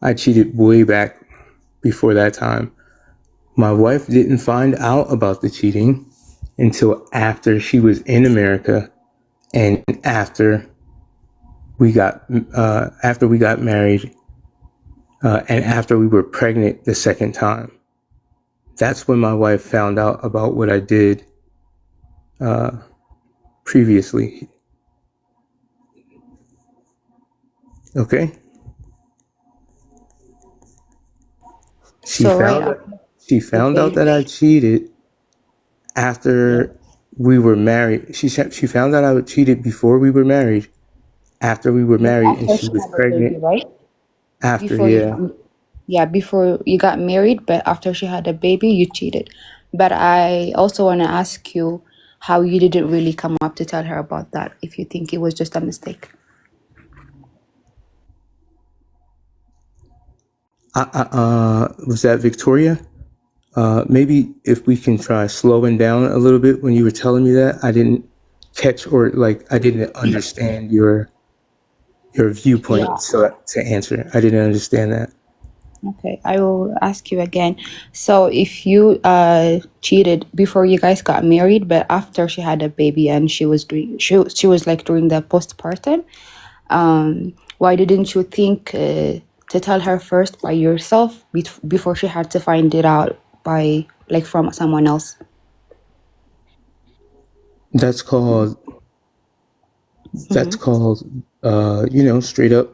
I cheated way back before that time. My wife didn't find out about the cheating until after she was in America and after we got married and after we were pregnant the second time. That's when my wife found out about what I did previously. Okay? She found out that I cheated after we were married. She found out I cheated before we were married. After we were married and she was pregnant. Right? After, yeah. Yeah, before you got married, but after she had a baby, you cheated. But I also want to ask you how you didn't really come up to tell her about that, if you think it was just a mistake. Was that Victoria? Maybe if we can try slowing down a little bit when you were telling me that, I didn't catch or like I didn't understand your viewpoint. Yeah. So to answer, I didn't understand that. Okay, I will ask you again. So if you cheated before you guys got married, but after she had a baby and she was like during the postpartum, why didn't you think to tell her first by yourself before she had to find it out by like from someone else? That's called straight up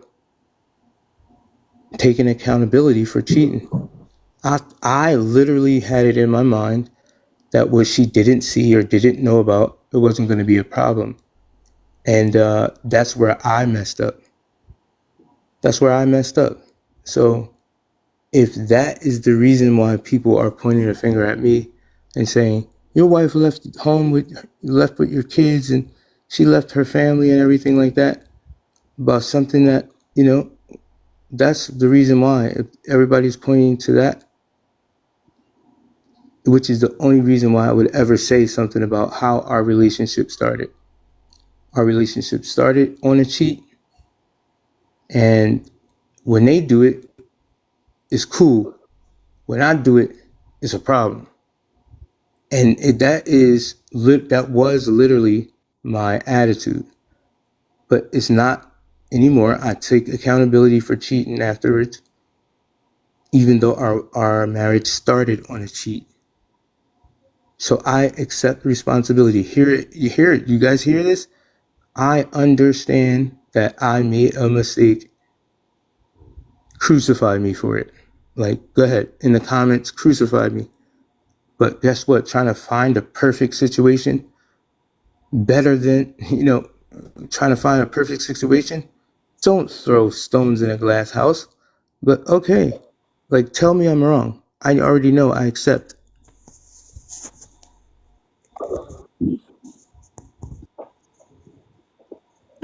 taking accountability for cheating. I literally had it in my mind that what she didn't see or didn't know about, it wasn't going to be a problem. And that's where I messed up. So if that is the reason why people are pointing a finger at me and saying, your wife left with your kids and she left her family and everything like that, about something that, that's the reason why. If everybody's pointing to that, which is the only reason why I would ever say something about how our relationship started. Our relationship started on a cheat, and when they do it, it's cool. When I do it, it's a problem. And that was literally my attitude, but it's not anymore. I take accountability for cheating afterwards, even though our marriage started on a cheat. So I accept responsibility. You hear it. You guys hear this? I understand that I made a mistake. Crucify me for it. Like, go ahead in the comments, crucify me. But guess what? Trying to find a perfect situation better than, trying to find a perfect situation. Don't throw stones in a glass house. But okay, like, tell me I'm wrong. I already know. I accept.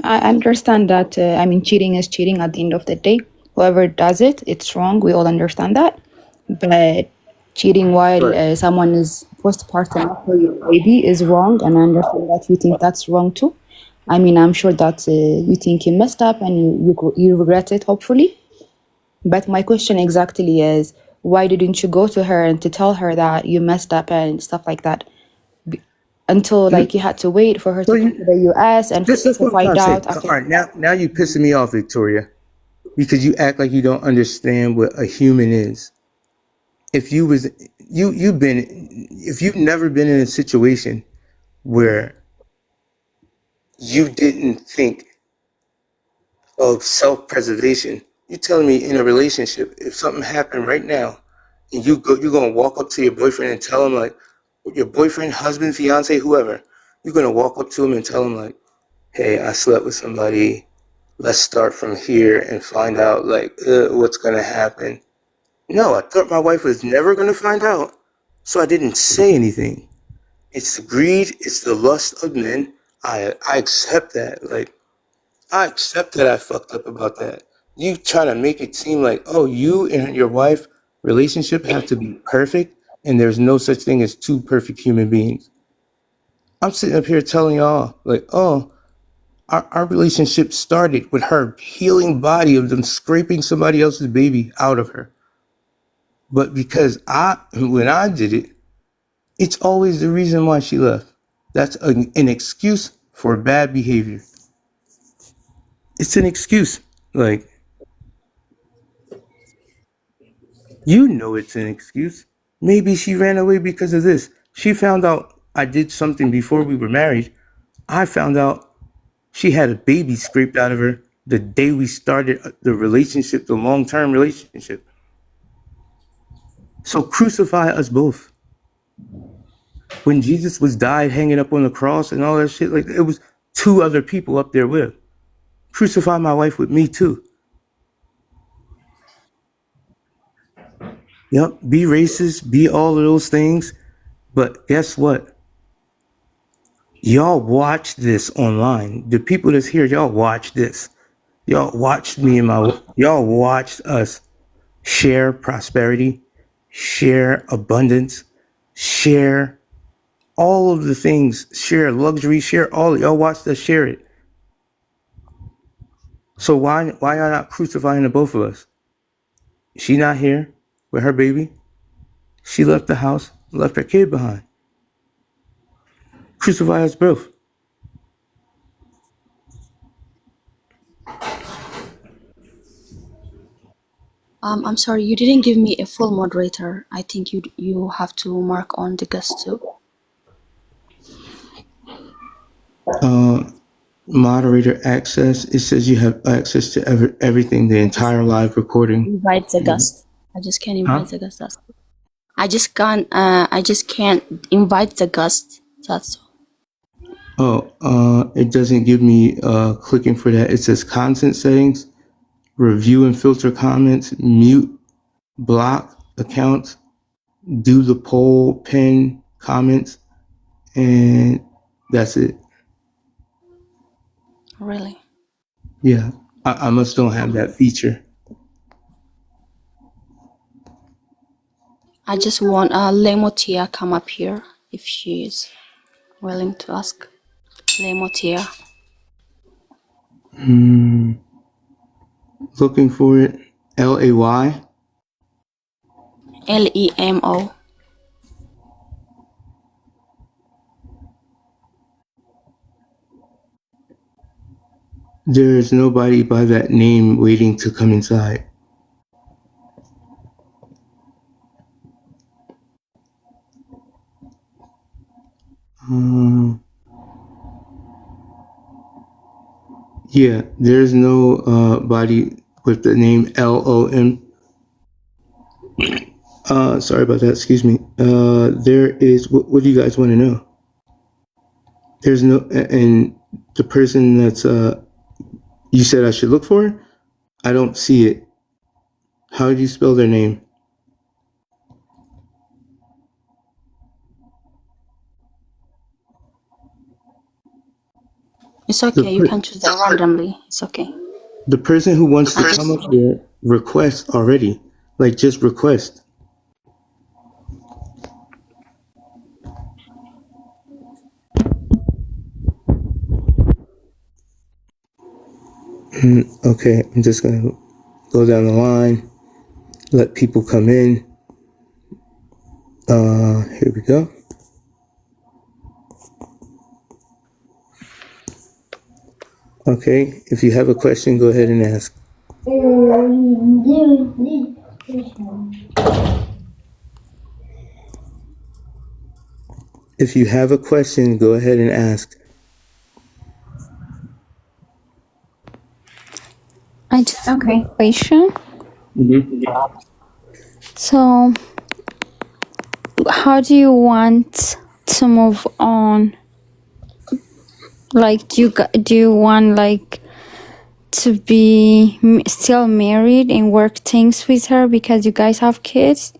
I understand that. I mean, cheating is cheating at the end of the day. Whoever does it, it's wrong. We all understand that. But cheating while Right. someone is postpartum after your baby is wrong, and I understand that you think that's wrong too. I mean, I'm sure that you think you messed up and you regret it, hopefully. But my question exactly is, why didn't you go to her and to tell her that you messed up and stuff like that? Until like you had to wait for her So to come to the US and that's to what I'm trying find to say. out after. All right, now you're pissing me off, Victoria, because you act like you don't understand what a human is. If you was you've been if you've never been in a situation where you didn't think of self-preservation, you're telling me in a relationship, if something happened right now and you're gonna walk up to your boyfriend and tell him, like, your boyfriend, husband, fiance, whoever, you're gonna walk up to him and tell him, like, hey, I slept with somebody, let's start from here and find out, like, what's gonna happen. No, I thought my wife was never gonna find out, so I didn't say anything. It's the greed, it's the lust of men. I accept that. Like, I accept that I fucked up about that. You trying to make it seem like, oh, you and your wife relationship have to be perfect, and there's no such thing as two perfect human beings. I'm sitting up here telling y'all, like, oh, our relationship started with her healing body of them scraping somebody else's baby out of her. But because when I did it, it's always the reason why she left. That's an excuse for bad behavior. It's an excuse. Like, it's an excuse. Maybe she ran away because of this. She found out I did something before we were married. I found out she had a baby scraped out of her the day we started the relationship, the long-term relationship. So crucify us both. When Jesus was died hanging up on the cross and all that shit, like, it was two other people up there with. Crucify my wife with me too. Yep, be racist, be all of those things. But guess what? Y'all watch this online. The people that's here, y'all watch this. Y'all watched me and y'all watched us share prosperity, share abundance, share all of the things, share luxury, share all. Y'all watched us share it. So why y'all not crucifying the both of us? She not here with her baby. She left the house, left her kid behind. Crucify us both. I'm sorry, you didn't give me a full moderator. I think you have to mark on the guest too. Moderator access. It says you have access to everything, the entire live recording. Invite the guest. I just can't Huh? invite the guest. That's all. I just can't invite the guest. That's all. Oh, it doesn't give me clicking for that. It says content settings, review and filter comments, mute, block accounts, do the poll, pin comments, and that's it. Really? Yeah, I must don't have that feature. I just want Lemotia come up here if she is willing to ask. Lemotia. Looking for it. LAY. Lemo. There's nobody by that name waiting to come inside. Yeah, there's no body with the name LOM. Sorry about that. Excuse me. There is. What do you guys want to know? There's no, and the person that's you said I should look for. I don't see it. How do you spell their name? It's okay. You can choose that randomly. It's okay. The person who wants to come up there request already. Like just request. Okay, I'm just gonna go down the line, let people come in. Here we go. Okay, if you have a question, go ahead and ask. If you have a question, go ahead and ask. Okay, question. So, how do you want to move on? Like, do you want like to be still married and work things with her because you guys have kids,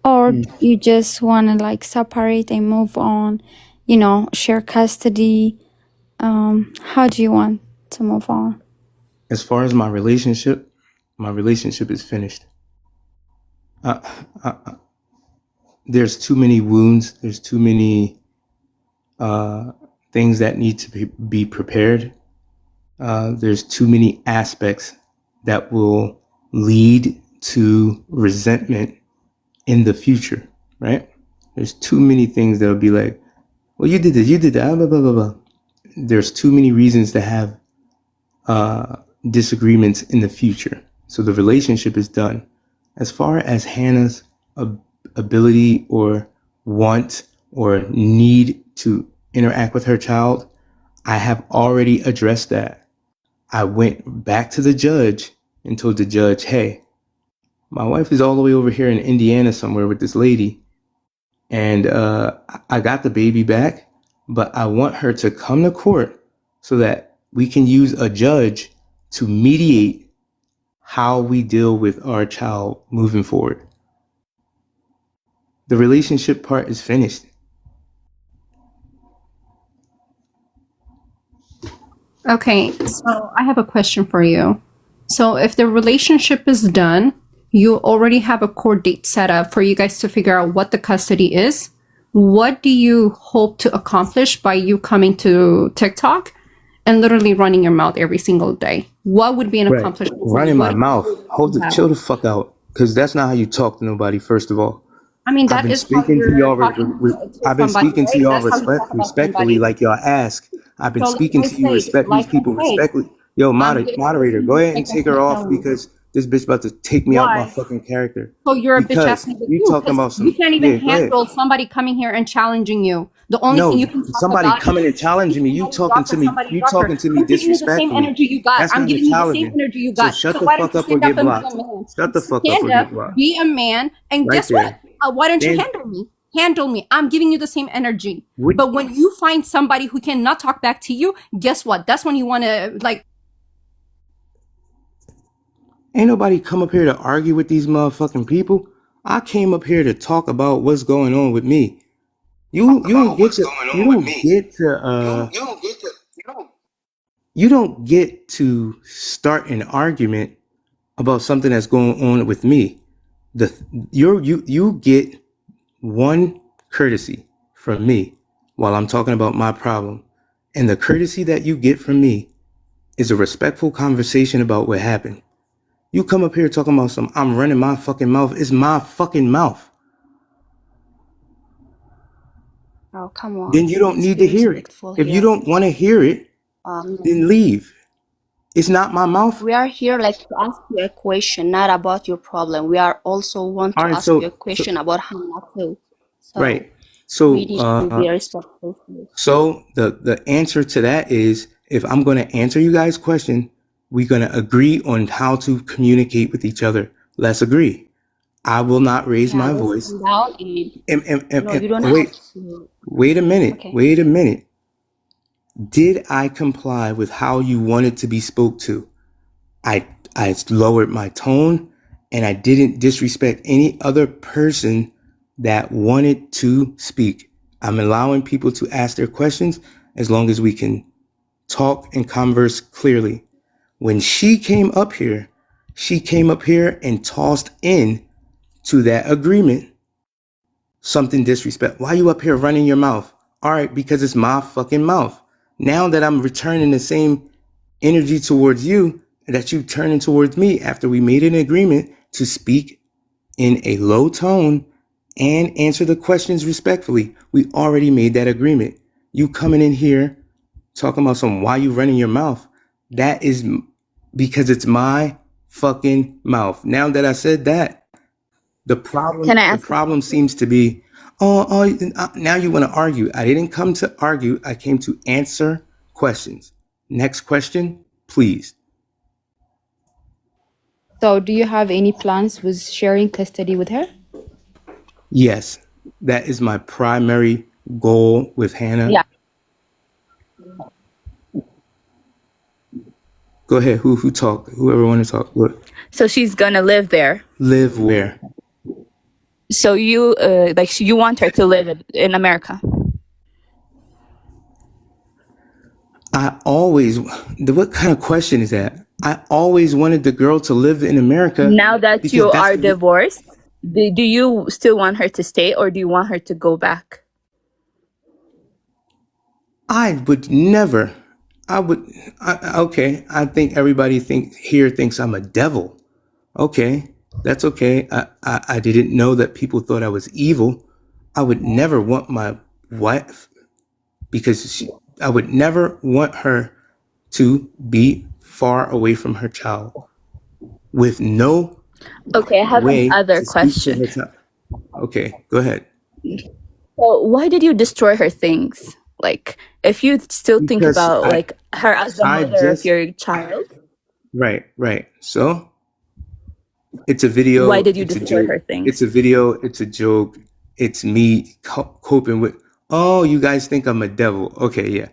or you just want to like separate and move on? You know, share custody. How do you want to move on? As far as my relationship is finished. There's too many wounds. There's too many things that need to be prepared. There's too many aspects that will lead to resentment in the future, right? There's too many things that'll be like, well, you did this, you did that, blah, blah, blah, blah. There's too many reasons to have disagreements in the future. So the relationship is done. As far as Hannah's ability or want or need to interact with her child, I have already addressed that. I went back to the judge and told the judge, hey, my wife is all the way over here in Indiana somewhere with this lady, and I got the baby back, but I want her to come to court so that we can use a judge to mediate how we deal with our child moving forward. The relationship part is finished. Okay, so I have a question for you. So if the relationship is done, you already have a court date set up for you guys to figure out what the custody is. What do you hope to accomplish by you coming to TikTok and literally running your mouth every single day? What would be an Right. accomplishment? Running my What- mouth. Chill the fuck out. Because that's not how you talk to nobody, first of all. I mean, I've that been is how speaking to you're y'all. talking to I've been somebody, speaking to right? y'all That's how you talk about respectfully, somebody. like y'all ask. I've been So speaking to you, respect these people respectfully. Yo, I'm giving moderator, you go the ahead and take her off same- because this bitch about to take me out my Why? fucking character. So you're a bitch Because ass nigga you too, talking because about you some. can't even Yeah, go ahead. handle somebody coming here and challenging you. The only thing No, you can talk somebody about coming and challenging me. You talking to me. You talking to me I'm giving you the same disrespectfully. energy you got. That's I'm not a giving you the same challenging. energy you So got. shut So the why fuck don't you up or stand up get and be blocked. a man? Shut the fuck up Stand or up, get blocked. be a man, and Right guess there. what? Why don't you Stand- handle me? Handle me. I'm giving you the same energy. What- But when you find somebody who cannot talk back to you, guess what? That's when you want to like. Ain't nobody come up here to argue with these motherfucking people. I came up here to talk about what's going on with me. You don't get to start an argument about something that's going on with me. You get one courtesy from me while I'm talking about my problem. And the courtesy that you get from me is a respectful conversation about what happened. You come up here talking about I'm running my fucking mouth. It's my fucking mouth. Oh, come on. Then you don't Let's need be to hear it. respectful If you here. don't want to hear it, then leave. It's not my mouth. We are here like to ask you a question, not about your problem. We are also want to All right, ask you a question about how not to. So right. So we need to be respectful. So the answer to that is, if I'm going to answer you guys' question, we're going to agree on how to communicate with each other. Let's agree. I will not raise my voice. Down and, no, you don't wait, have to. wait a minute. Okay. Wait a minute. Did I comply with how you wanted to be spoke to? I lowered my tone and I didn't disrespect any other person that wanted to speak. I'm allowing people to ask their questions as long as we can talk and converse clearly. When she came up here and tossed in to that agreement something disrespect. Why you up here running your mouth? All right, because it's my fucking mouth. Now that I'm returning the same energy towards you that you turning towards me after we made an agreement to speak in a low tone and answer the questions respectfully. We already made that agreement. You coming in here talking about why you running your mouth. That is because it's my fucking mouth. Now that I said that, the problem seems to be, now you want to argue. I didn't come to argue. I came to answer questions. Next question, please. So, do you have any plans with sharing custody with her? Yes, that is my primary goal with Hannah. Yeah. Go ahead. Who talk? Whoever want to talk. What? So she's gonna live there. Live where? So you you want her to live in America? What kind of question is that? I always wanted the girl to live in America. Now that because you that's are divorced, do you still want her to stay or do you want her to go back? I would never. Okay. I think everybody here thinks I'm a devil. Okay, that's okay. I didn't know that people thought I was evil. I would never want my wife I would never want her to be far away from her child with no Okay, I have way another to speak to question. her child. Okay, go ahead. So why did you destroy her things? Like, if you still think Because about her as the mother of your child, right. So it's a video. why did you It's a destroy joke. her things? It's a video. It's a joke. It's me coping with. Oh, you guys think I'm a devil? Okay, yeah.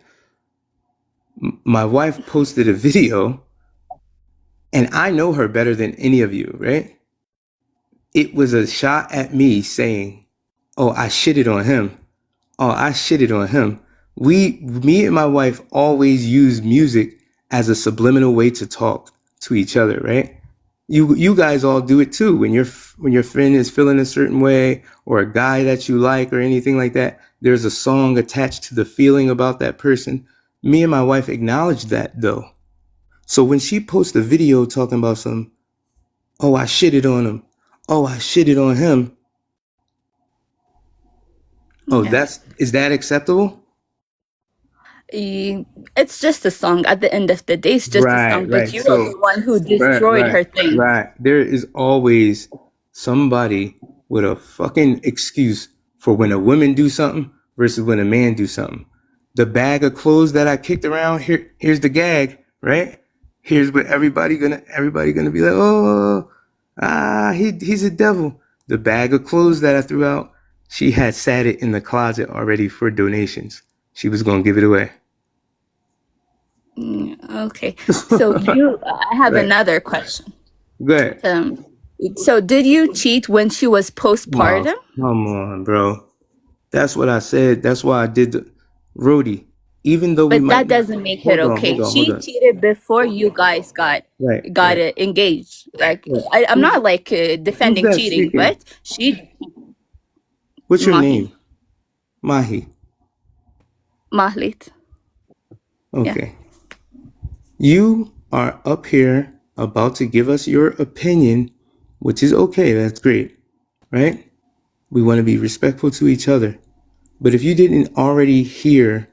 My wife posted a video, and I know her better than any of you, right? It was a shot at me saying, oh, I shitted on him. Oh, I shitted on him. Me and my wife always use music as a subliminal way to talk to each other, right? You guys all do it too. When your friend is feeling a certain way, or a guy that you like, or anything like that, there's a song attached to the feeling about that person. Me and my wife acknowledge that though. So when she posts a video talking about oh, I shitted on him. Oh, I shitted on him. Oh, Yeah. is that acceptable? It's just a song. At the end of the day, it's just a song. But Right. you are So, the one who destroyed her things. right. There is always somebody with a fucking excuse for when a woman do something versus when a man do something. The bag of clothes that I kicked around, here's the gag, right? Here's what everybody gonna be like, oh, he's a devil. The bag of clothes that I threw out, she had sat it in the closet already for donations. She was gonna give it away. Okay. So I have Right. another question. Go ahead. So did you cheat when she was postpartum? Come on, bro. That's what I said. That's why I did the Rhodey. Even though But that doesn't make it okay. She cheated before you guys got engaged. Like Right. I'm not like defending that cheating, speaking? but she. What's your Mahi. name? Mahi. Mahlit. Okay. You are up here about to give us your opinion, which is okay. That's great, right? We want to be respectful to each other. But if you didn't already hear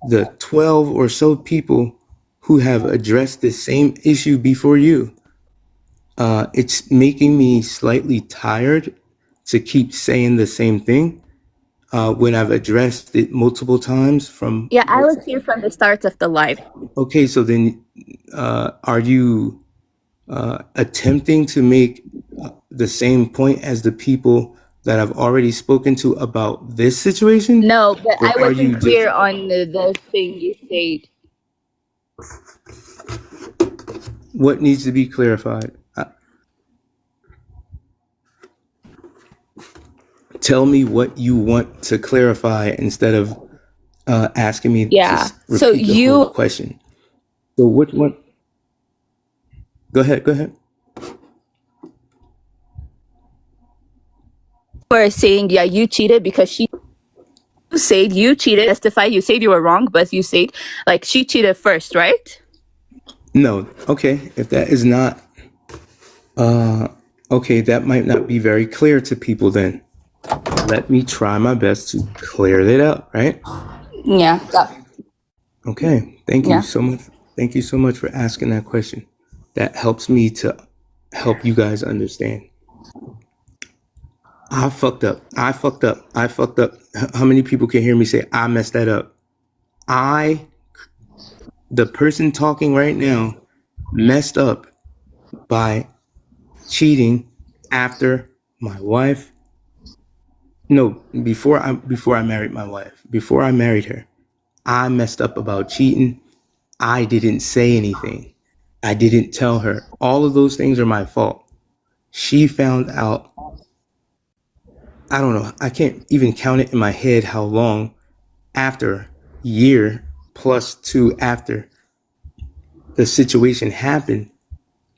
the 12 or so people who have addressed the same issue before you, it's making me slightly tired to keep saying the same thing when I've addressed it multiple times from... Yeah, I was here from the start of the live. Okay, so then are you attempting to make the same point as the people that I've already spoken to about this situation? No, but Or I are you wasn't clear on the thing you said. What needs to be clarified? Tell me what you want to clarify instead of asking me to repeat the whole question. So which one? Go ahead. Were saying, yeah, you cheated because you said you cheated. Testify, you said you were wrong, but you said like she cheated first, right? No. Okay. If that is not, okay, that might not be very clear to people then. Let me try my best to clear that up, right? Yeah. Okay. Thank you so much. Thank you so much for asking that question. That helps me to help you guys understand. I fucked up. How many people can hear me say I messed that up? The person talking right now, messed up by cheating after my wife. No, before I married my wife. Before I married her, I messed up about cheating. I didn't say anything. I didn't tell her. All of those things are my fault. She found out. I don't know. I can't even count it in my head how long after, year plus 2 after the situation happened,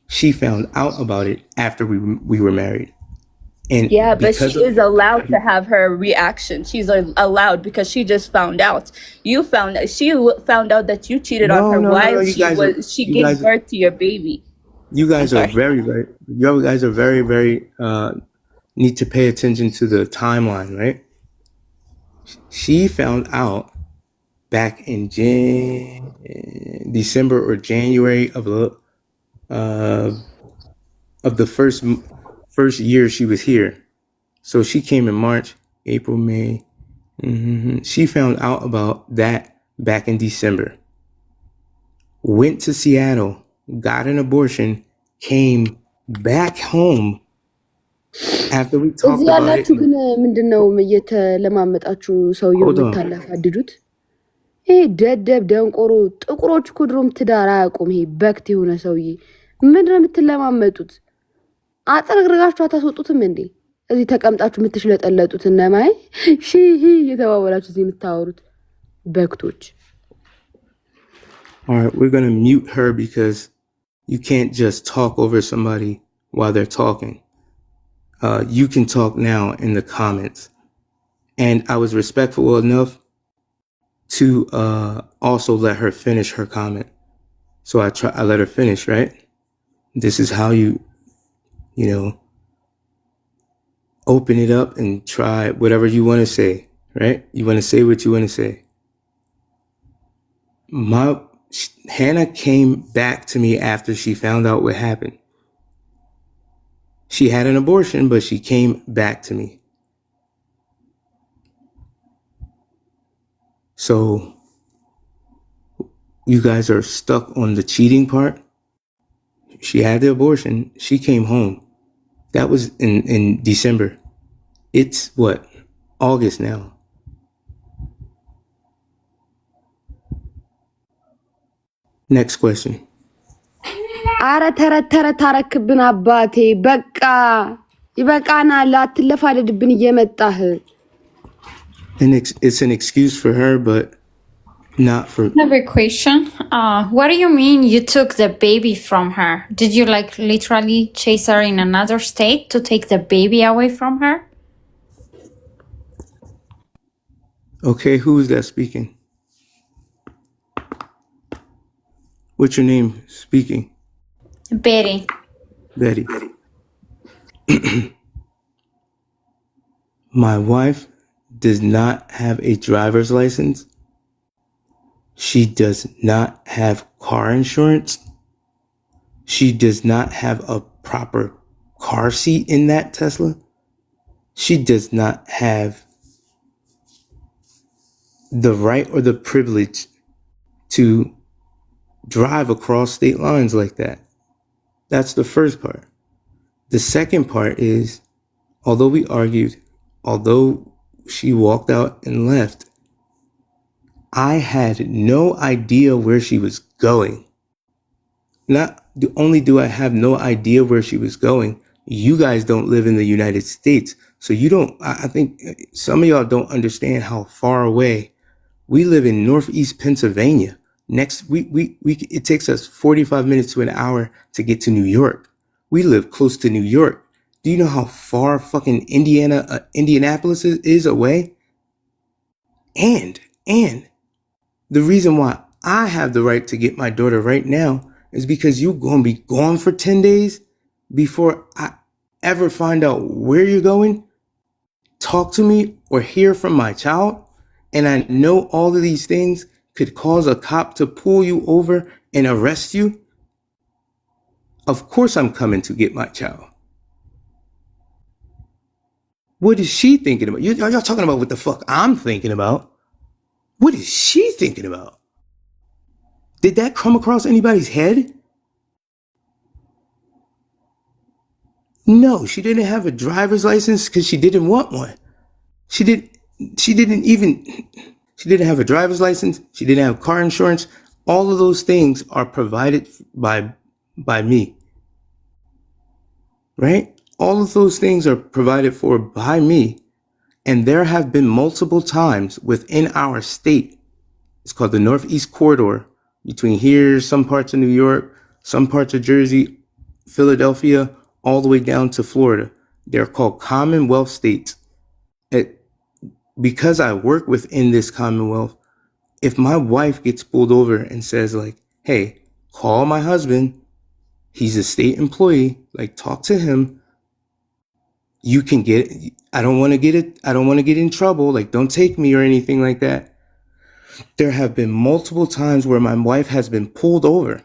she found out about it after we were married. And yeah, but she is allowed to have her reaction. She's allowed because she just found out. She found out that you cheated on her while she gave birth to your baby. You guys are very need to pay attention to the timeline, right? She found out back in December or January of the first year she was here. So she came in March, April, May. She found out about that back in December. Went to Seattle, got an abortion, came back home after we talked about it. ግን ምንድነው እየተለማመጣችሁ ሰውየው የምታላፋድዱት? ይሄ ደደብ ደንቆሮ ጥቁሮች እኮ ድሮም ትዳር አያውቁም። ይሄ በክት የሆነ ሰውዬ ምንድነው የምትለማመጡት? አጥረግርጋችሁ አታስወጡትም እንዴ? እዚህ ተቀምጣችሁ የምትሽለጠለጡት እነማይ ሺሂ እየተባባላችሁ እዚህ የምታወሩት በክቶች። All right, we're going to mute her because you can't just talk over somebody while they're talking. You can talk now in the comments. And I was respectful enough to also let her finish her comment. So I let her finish, right? This is how you know, open it up and try whatever you want to say, right? You want to say what you want to say. Hannah came back to me after she found out what happened. She had an abortion, but she came back to me. So you guys are stuck on the cheating part. She had the abortion. She came home. That was in December. It's what? August now. Next question. አረ ተረት አረክብን አባቴ በቃ ይበቃናል አትለፋደድብን እየመጣህ It's an excuse for her, but not for... I have a question. What do you mean you took the baby from her? Did you like literally chase her in another state to take the baby away from her? Okay, who is that speaking? What's your name speaking? Betty. Betty. My wife does not have a driver's license. She does not have car insurance. She does not have a proper car seat in that Tesla. She does not have the right or the privilege to drive across state lines like that. That's the first part. The second part is, although we argued, although she walked out and left, I had no idea where she was going. Not only do I have no idea where she was going, you guys don't live in the United States. So you don't, I think some of y'all don't understand how far away. We live in Northeast Pennsylvania. It takes us 45 minutes to an hour to get to New York. We live close to New York. Do you know how far fucking Indianapolis is away? And the reason why I have the right to get my daughter right now is because you're going to be gone for 10 days before I ever find out where you're going, talk to me, or hear from my child. And I know all of these things could cause a cop to pull you over and arrest you. Of course I'm coming to get my child. What is she thinking about? Y'all talking about what the fuck I'm thinking about. What is she thinking about? Did that come across anybody's head? No, she didn't have a driver's license because she didn't want one. She didn't have a driver's license. She didn't have car insurance. All of those things are provided by me. Right? All of those things are provided for by me. And there have been multiple times within our state. It's called the Northeast Corridor, between here, some parts of New York, some parts of Jersey, Philadelphia, all the way down to Florida. They're called Commonwealth states. Because I work within this Commonwealth, if my wife gets pulled over and says like, hey, call my husband, he's a state employee, like talk to him, you can get, I don't want to get in trouble, like don't take me or anything like that. There have been multiple times where my wife has been pulled over,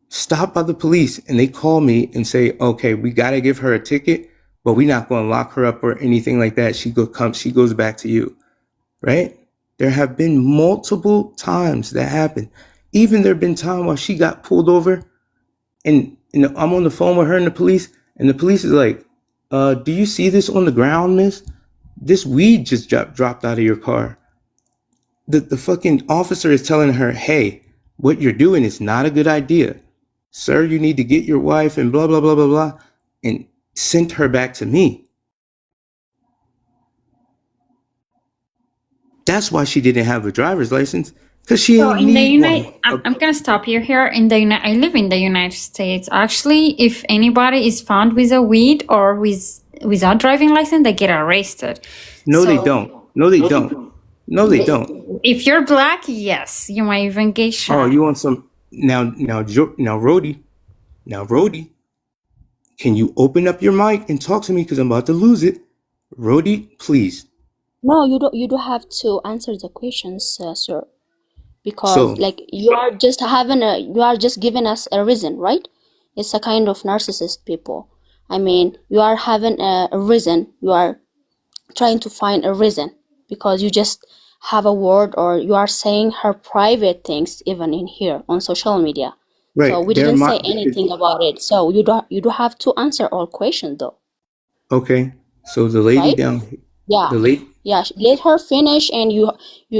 stopped by the police, and they call me and say, okay, we got to give her a ticket, but we're not going to lock her up or anything like that. She goes back to you, right? There have been multiple times that happened. Even there have been times while she got pulled over and I'm on the phone with her and the police is like, do you see this on the ground, miss? This weed just dropped out of your car. The fucking officer is telling her, hey, what you're doing is not a good idea. Sir, you need to get your wife and blah, blah, blah, blah, blah. And sent her back to me. That's why she didn't have a driver's license, because she So ain't in the need one. United, I'm gonna stop you here. I live in the United States. Actually, if anybody is found with a weed or without driving license, they get arrested. No, they So don't. No, they don't. No, they don't. if you're black, yes, you might even get Oh, shot. you want some now, Rhodey. Now, Rhodey, can you open up your mic and talk to me? Because I'm about to lose it. Rhodey, please. No, you don't have to answer the questions, sir, because So, like you are just giving us a reason, right? It's a kind of narcissist people. I mean, you are having a reason. You are trying to find a reason because you just have a word, or you are saying her private things even in here on social media. right, So we they're didn't my. say anything about it. So you don't have to answer all questions though, Okay, so the lady right? down, Yeah. the lady. Yeah, let her finish, and you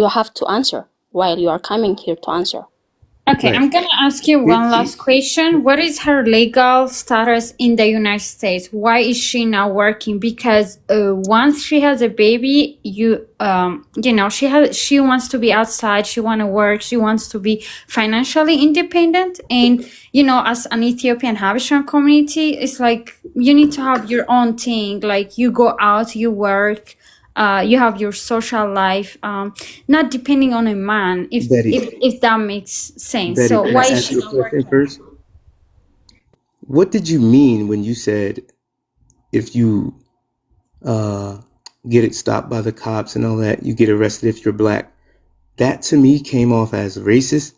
have to answer while you are coming here to answer. Okay, Right. I'm gonna ask you one last question. What is her legal status in the United States? Why is she not working? Because once she has a baby, she wants to be outside. She want to work. She wants to be financially independent. And as an Ethiopian Habeshan community, it's like you need to have your own thing. Like you go out, you work. You have your social life, not depending on a man, if that makes sense. Betty, So can I why is ask she you a not question working? first? What did you mean when you said if you get it stopped by the cops and all that, you get arrested if you're black? That to me came off as racist.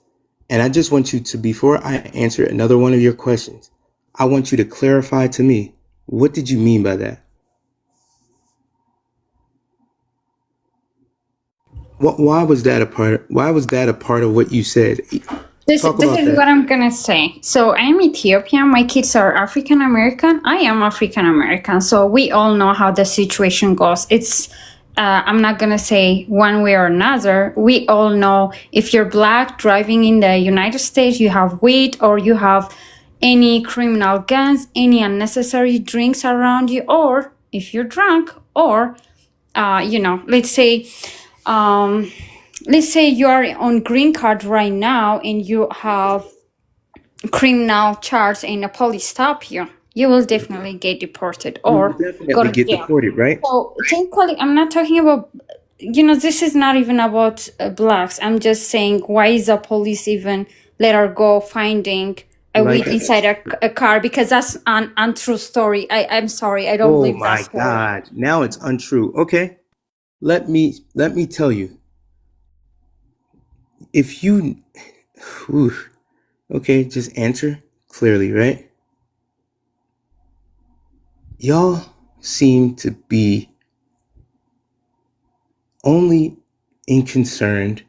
And I just want you to, before I answer another one of your questions, I want you to clarify to me, what did you mean by that? Why was that a part of what you said? This Talk is about that. what I'm gonna say. So I'm Ethiopian. My kids are African American. I am African American. So we all know how the situation goes. It's I'm not gonna say one way or another. We all know if you're black driving in the United States, you have weed or you have any criminal guns, any unnecessary drinks around you, or if you're drunk, or let's say you are on green card right now and you have criminal charge and the police stop you, you will definitely get deported You will or go definitely to get jail. deported, right? So technically, I'm not talking about, this is not even about blacks. I'm just saying, why is the police even let her go finding a Like, weed inside a car? Because that's an untrue story. I'm sorry, I don't oh believe that my story. God, now it's untrue. Okay, let me tell you. If you, whew, okay, just answer clearly, right? Y'all seem to be only concerned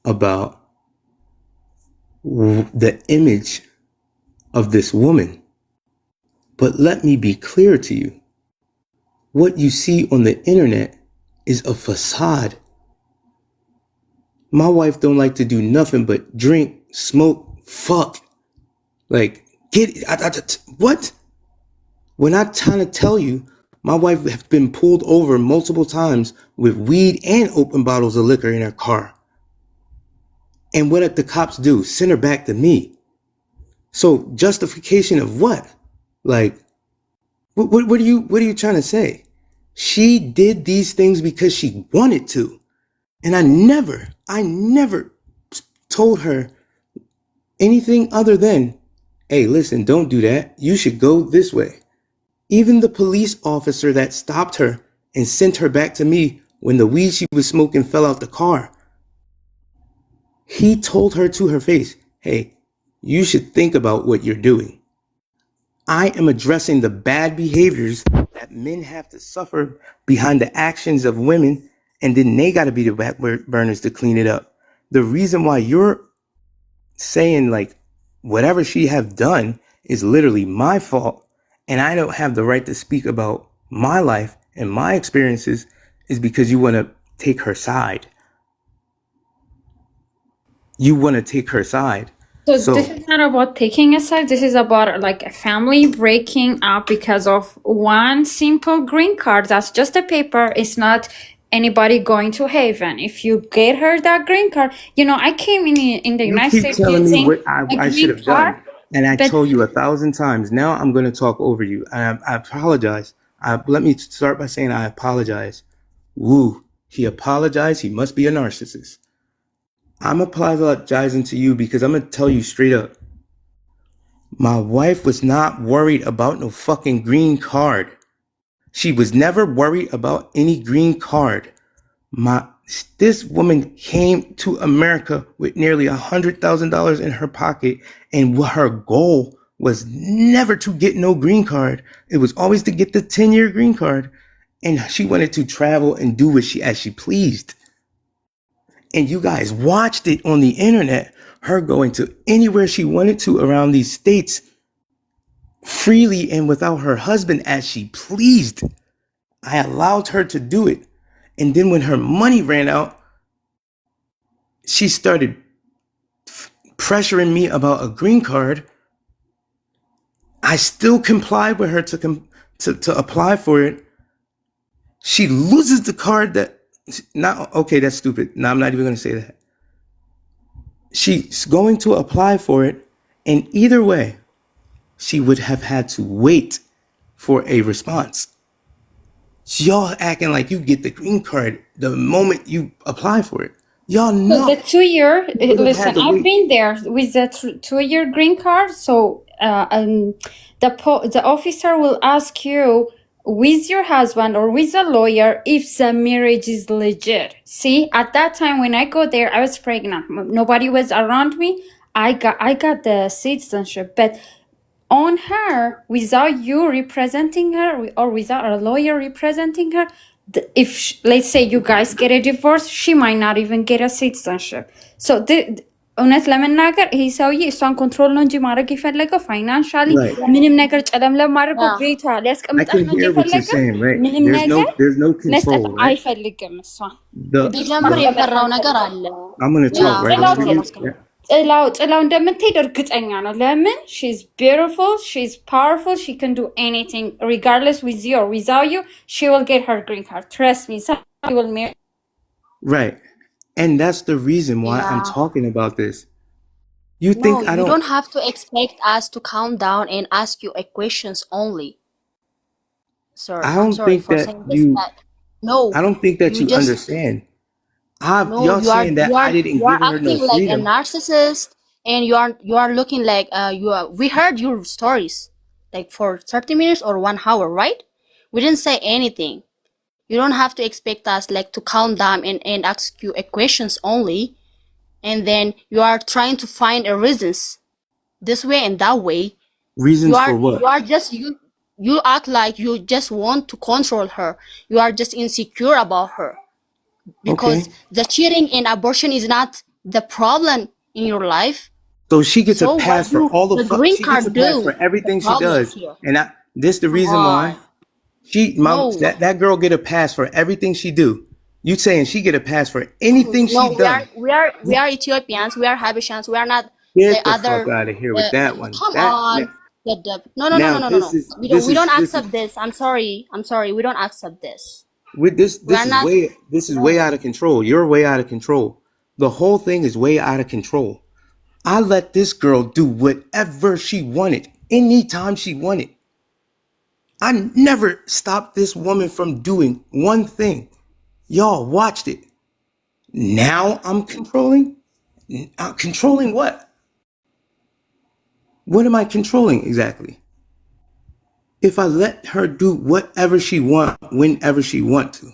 about the image of this woman. But let me be clear to you. What you see on the internet is a facade. My wife don't like to do nothing but drink, smoke, fuck. Like, what? When I'm trying to tell you, my wife has been pulled over multiple times with weed and open bottles of liquor in her car. And what did the cops do? Send her back to me. So justification of what? Like, what are you trying to say? She did these things because she wanted to. And I never told her anything other than, hey, listen, don't do that. You should go this way. Even the police officer that stopped her and sent her back to me when the weed she was smoking fell out the car, he told her to her face, hey, you should think about what you're doing. I am addressing the bad behaviors that men have to suffer behind the actions of women, and then they got to be the back burners to clean it up. The reason why you're saying like whatever she have done is literally my fault and I don't have the right to speak about my life and my experiences is because you want to take her side. You want to take her side. So this is not about taking a side. This is about like a family breaking up because of one simple green card. That's just a paper. It's not anybody going to heaven. If you get her that green card, you know, I came in the You United keep States telling me using what a I should green have card, done, and I but told you 1,000 times. Now I'm going to talk over you. I apologize. Let me start by saying I apologize. Woo. He apologized. He must be a narcissist. I'm apologizing to you because I'm going to tell you straight up. My wife was not worried about no fucking green card. She was never worried about any green card. This woman came to America with nearly $100,000 in her pocket, and her goal was never to get no green card. It was always to get the 10-year green card, and she wanted to travel and do as she pleased. And you guys watched it on the internet, her going to anywhere she wanted to around these states freely and without her husband as she pleased. I allowed her to do it. And then when her money ran out, she started pressuring me about a green card. I still complied with her to apply for it. She loses the card that's stupid. No, I'm not even going to say that. She's going to apply for it. And either way, she would have had to wait for a response. Y'all acting like you get the green card the moment you apply for it. Y'all know. the 2 year, listen, I've been there with the 2 year green card. So the officer will ask you with your husband or with a lawyer if the marriage is legit. See, at that time when I go there, I was pregnant. Nobody was around me. I got the citizenship, but on her, without you representing her or without a lawyer representing her, if let's say you guys get a divorce, she might not even get a citizenship. So እውነት ለመናገር ይሄ ሰውዬ እሷን ኮንትሮል ነው እንጂ ማድረግ የፈለገው ፋይናንሻሊ ምንም ነገር ጨለም ለማድረጉ ቤቷ ሊያስቀምጣት ነው የፈለገ ምንም ነገር መስጠት አይፈልግም። እሷን ሊጀምር የፈራው ነገር አለ። ጥላው እንደምትሄድ እርግጠኛ ነው። ለምን? she's beautiful, she's powerful, she can do anything regardless with you or without you. She will get her green card, trust me. Somebody will marry. Right. And that's the reason why I'm talking about this. You don't have to expect us to calm down and ask you a questions only. Sir, I'm sorry for saying this, but no, I don't think that you understand. Y'all saying that I didn't give her no freedom. You are acting like a narcissist, and you are looking like we heard your stories like for 30 minutes or 1 hour, right? We didn't say anything. You don't have to expect us like to calm down and ask you a questions only, and then you are trying to find a reasons this way and that way. Reasons for what? You are just you act like you just want to control her. You are just insecure about her. Because the cheating and abortion is not the problem in your life. So she gets a pass for all the green card she gets a pass for everything she does. Here. And this the reason why that girl get a pass for everything she do. You saying she get a pass for anything she does? We are Ethiopians. We are Habeshans. We are not get the other. Fuck out of here with that one. Come on. No. We don't accept this. I'm sorry. We don't accept this. With this is way out of control. You're way out of control. The whole thing is way out of control. I let this girl do whatever she wanted, anytime she wanted. I never stopped this woman from doing one thing. Y'all watched it. Now I'm controlling? Controlling what? What am I controlling exactly? If I let her do whatever she want, whenever she want to.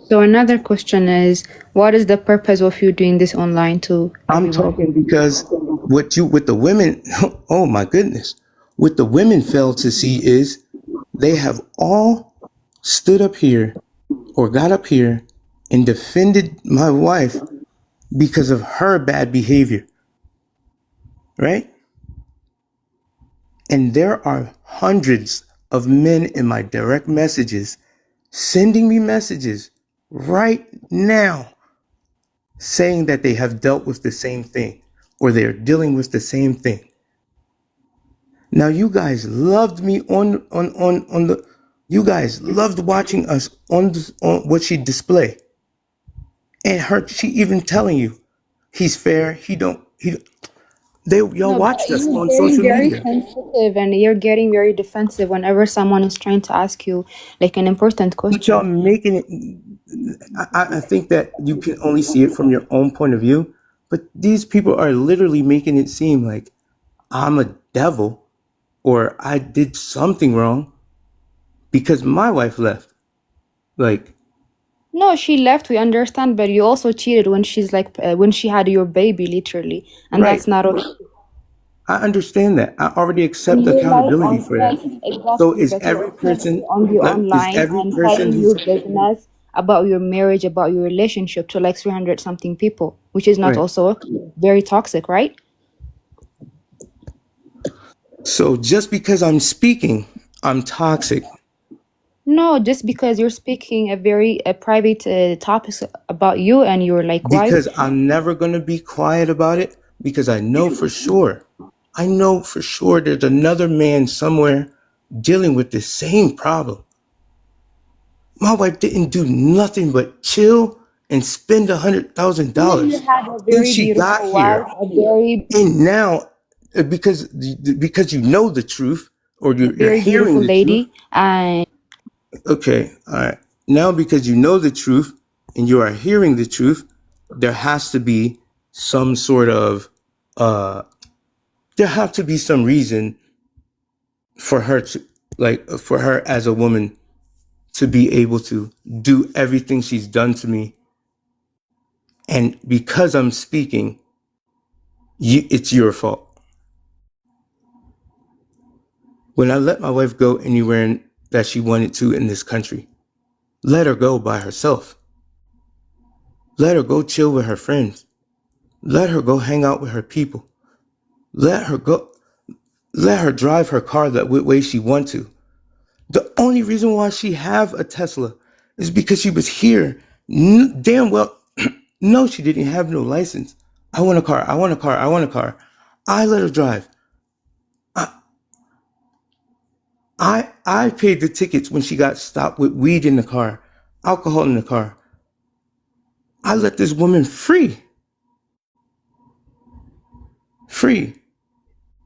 So another question is, what is the purpose of you doing this online to everyone? I'm talking because what the women, oh my goodness, what the women fail to see is they have all stood up here or got up here and defended my wife because of her bad behavior, right? And there are hundreds of men in my direct messages sending me messages right now saying that they have dealt with the same thing or they're dealing with the same thing. Now you guys loved me on the. You guys loved watching us on what she display, and she even telling you, he's fair. Y'all No, but watched us you're on getting social very media. sensitive and you're getting very defensive whenever someone is trying to ask you like an important But y'all question. making it. I think that you can only see it from your own point of view, but these people are literally making it seem like I'm a devil or I did something wrong because my wife left. Like, No, she left, we understand, but you also cheated when she's like when she had your baby literally, and right. that's not okay. I understand that. I already In accept your life accountability for that. online, So exactly, is but every you can't be person on the is online every and person telling who's your business about your marriage, about your relationship to like 300 something people, which is not right. also okay. Very toxic, right? So just because I'm speaking, I'm toxic. No, just because you're speaking a private topics about you and your like wife. Because I'm never gonna be quiet about it because I know for sure. I know for sure there's another man somewhere dealing with the same problem. My wife didn't do nothing but chill and spend You $100,000. had a Then very she got beautiful wife, here, a very and now because you know the truth or you're very hearing beautiful the truth. lady, and Okay, all right. Now because you know the truth and you are hearing the truth, there has to be some sort of there have to be some reason for her to for her as a woman to be able to do everything she's done to me. And because I'm speaking, it's your fault. When I let my wife go anywhere that she wanted to in this country, let her go by herself. Let her go chill with her friends. Let her go hang out with her people. Let her go. Let her drive her car that way she wants to. The only reason why she have a Tesla is because she was here. Damn well, no, she didn't have no license. I want a car. I want a car. I want a car. I let her drive. I paid the tickets when she got stopped with weed in the car, alcohol in the car. I let this woman free. Free.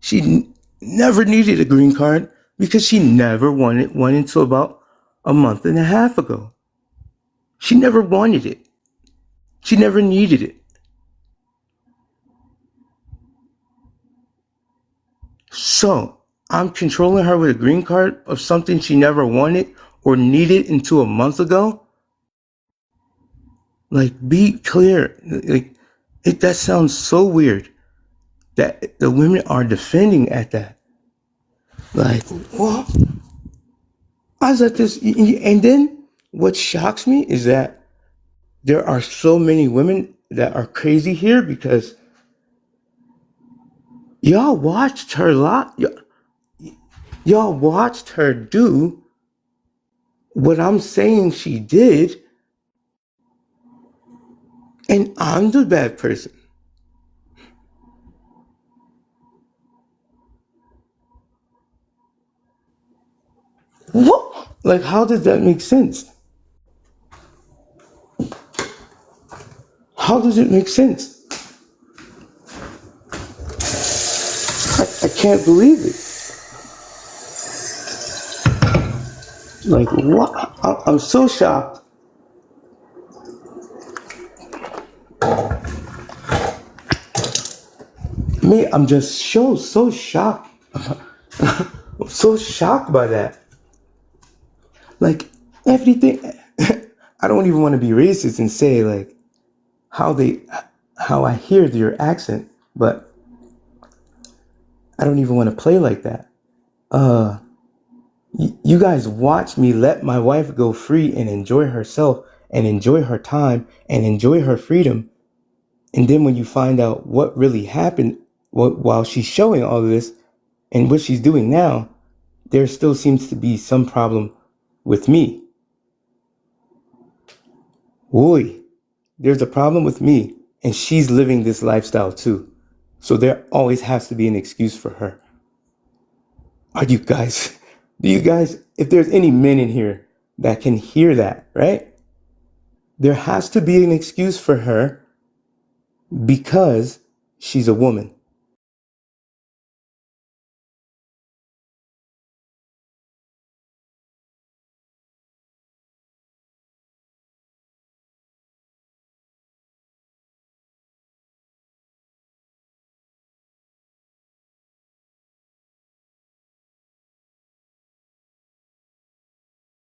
She never needed a green card because she never wanted one until about a month and a half ago. She never wanted it. She never needed it. So I'm controlling her with a green card of something she never wanted or needed until a month ago. Like, be clear. Like, that sounds so weird that the women are defending at that. Like, well, I let this, and then what shocks me is that there are so many women that are crazy here because y'all watched her y'all watched her do what I'm saying she did, and I'm the bad person. What? Like, how does that make sense? How does it make sense? I can't believe it. Like, what? I'm so shocked. Me, I'm just so shocked. I'm so shocked by that. Like, everything. I don't even want to be racist and say like how I hear your accent, but I don't even want to play like that. You guys watch me let my wife go free and enjoy herself and enjoy her time and enjoy her freedom. And then when you find out what really happened while she's showing all of this and what she's doing now, there still seems to be some problem with me. Boy, there's a problem with me, and she's living this lifestyle too. So there always has to be an excuse for her. Are you guys, if there's any men in here that can hear that, right? There has to be an excuse for her because she's a woman.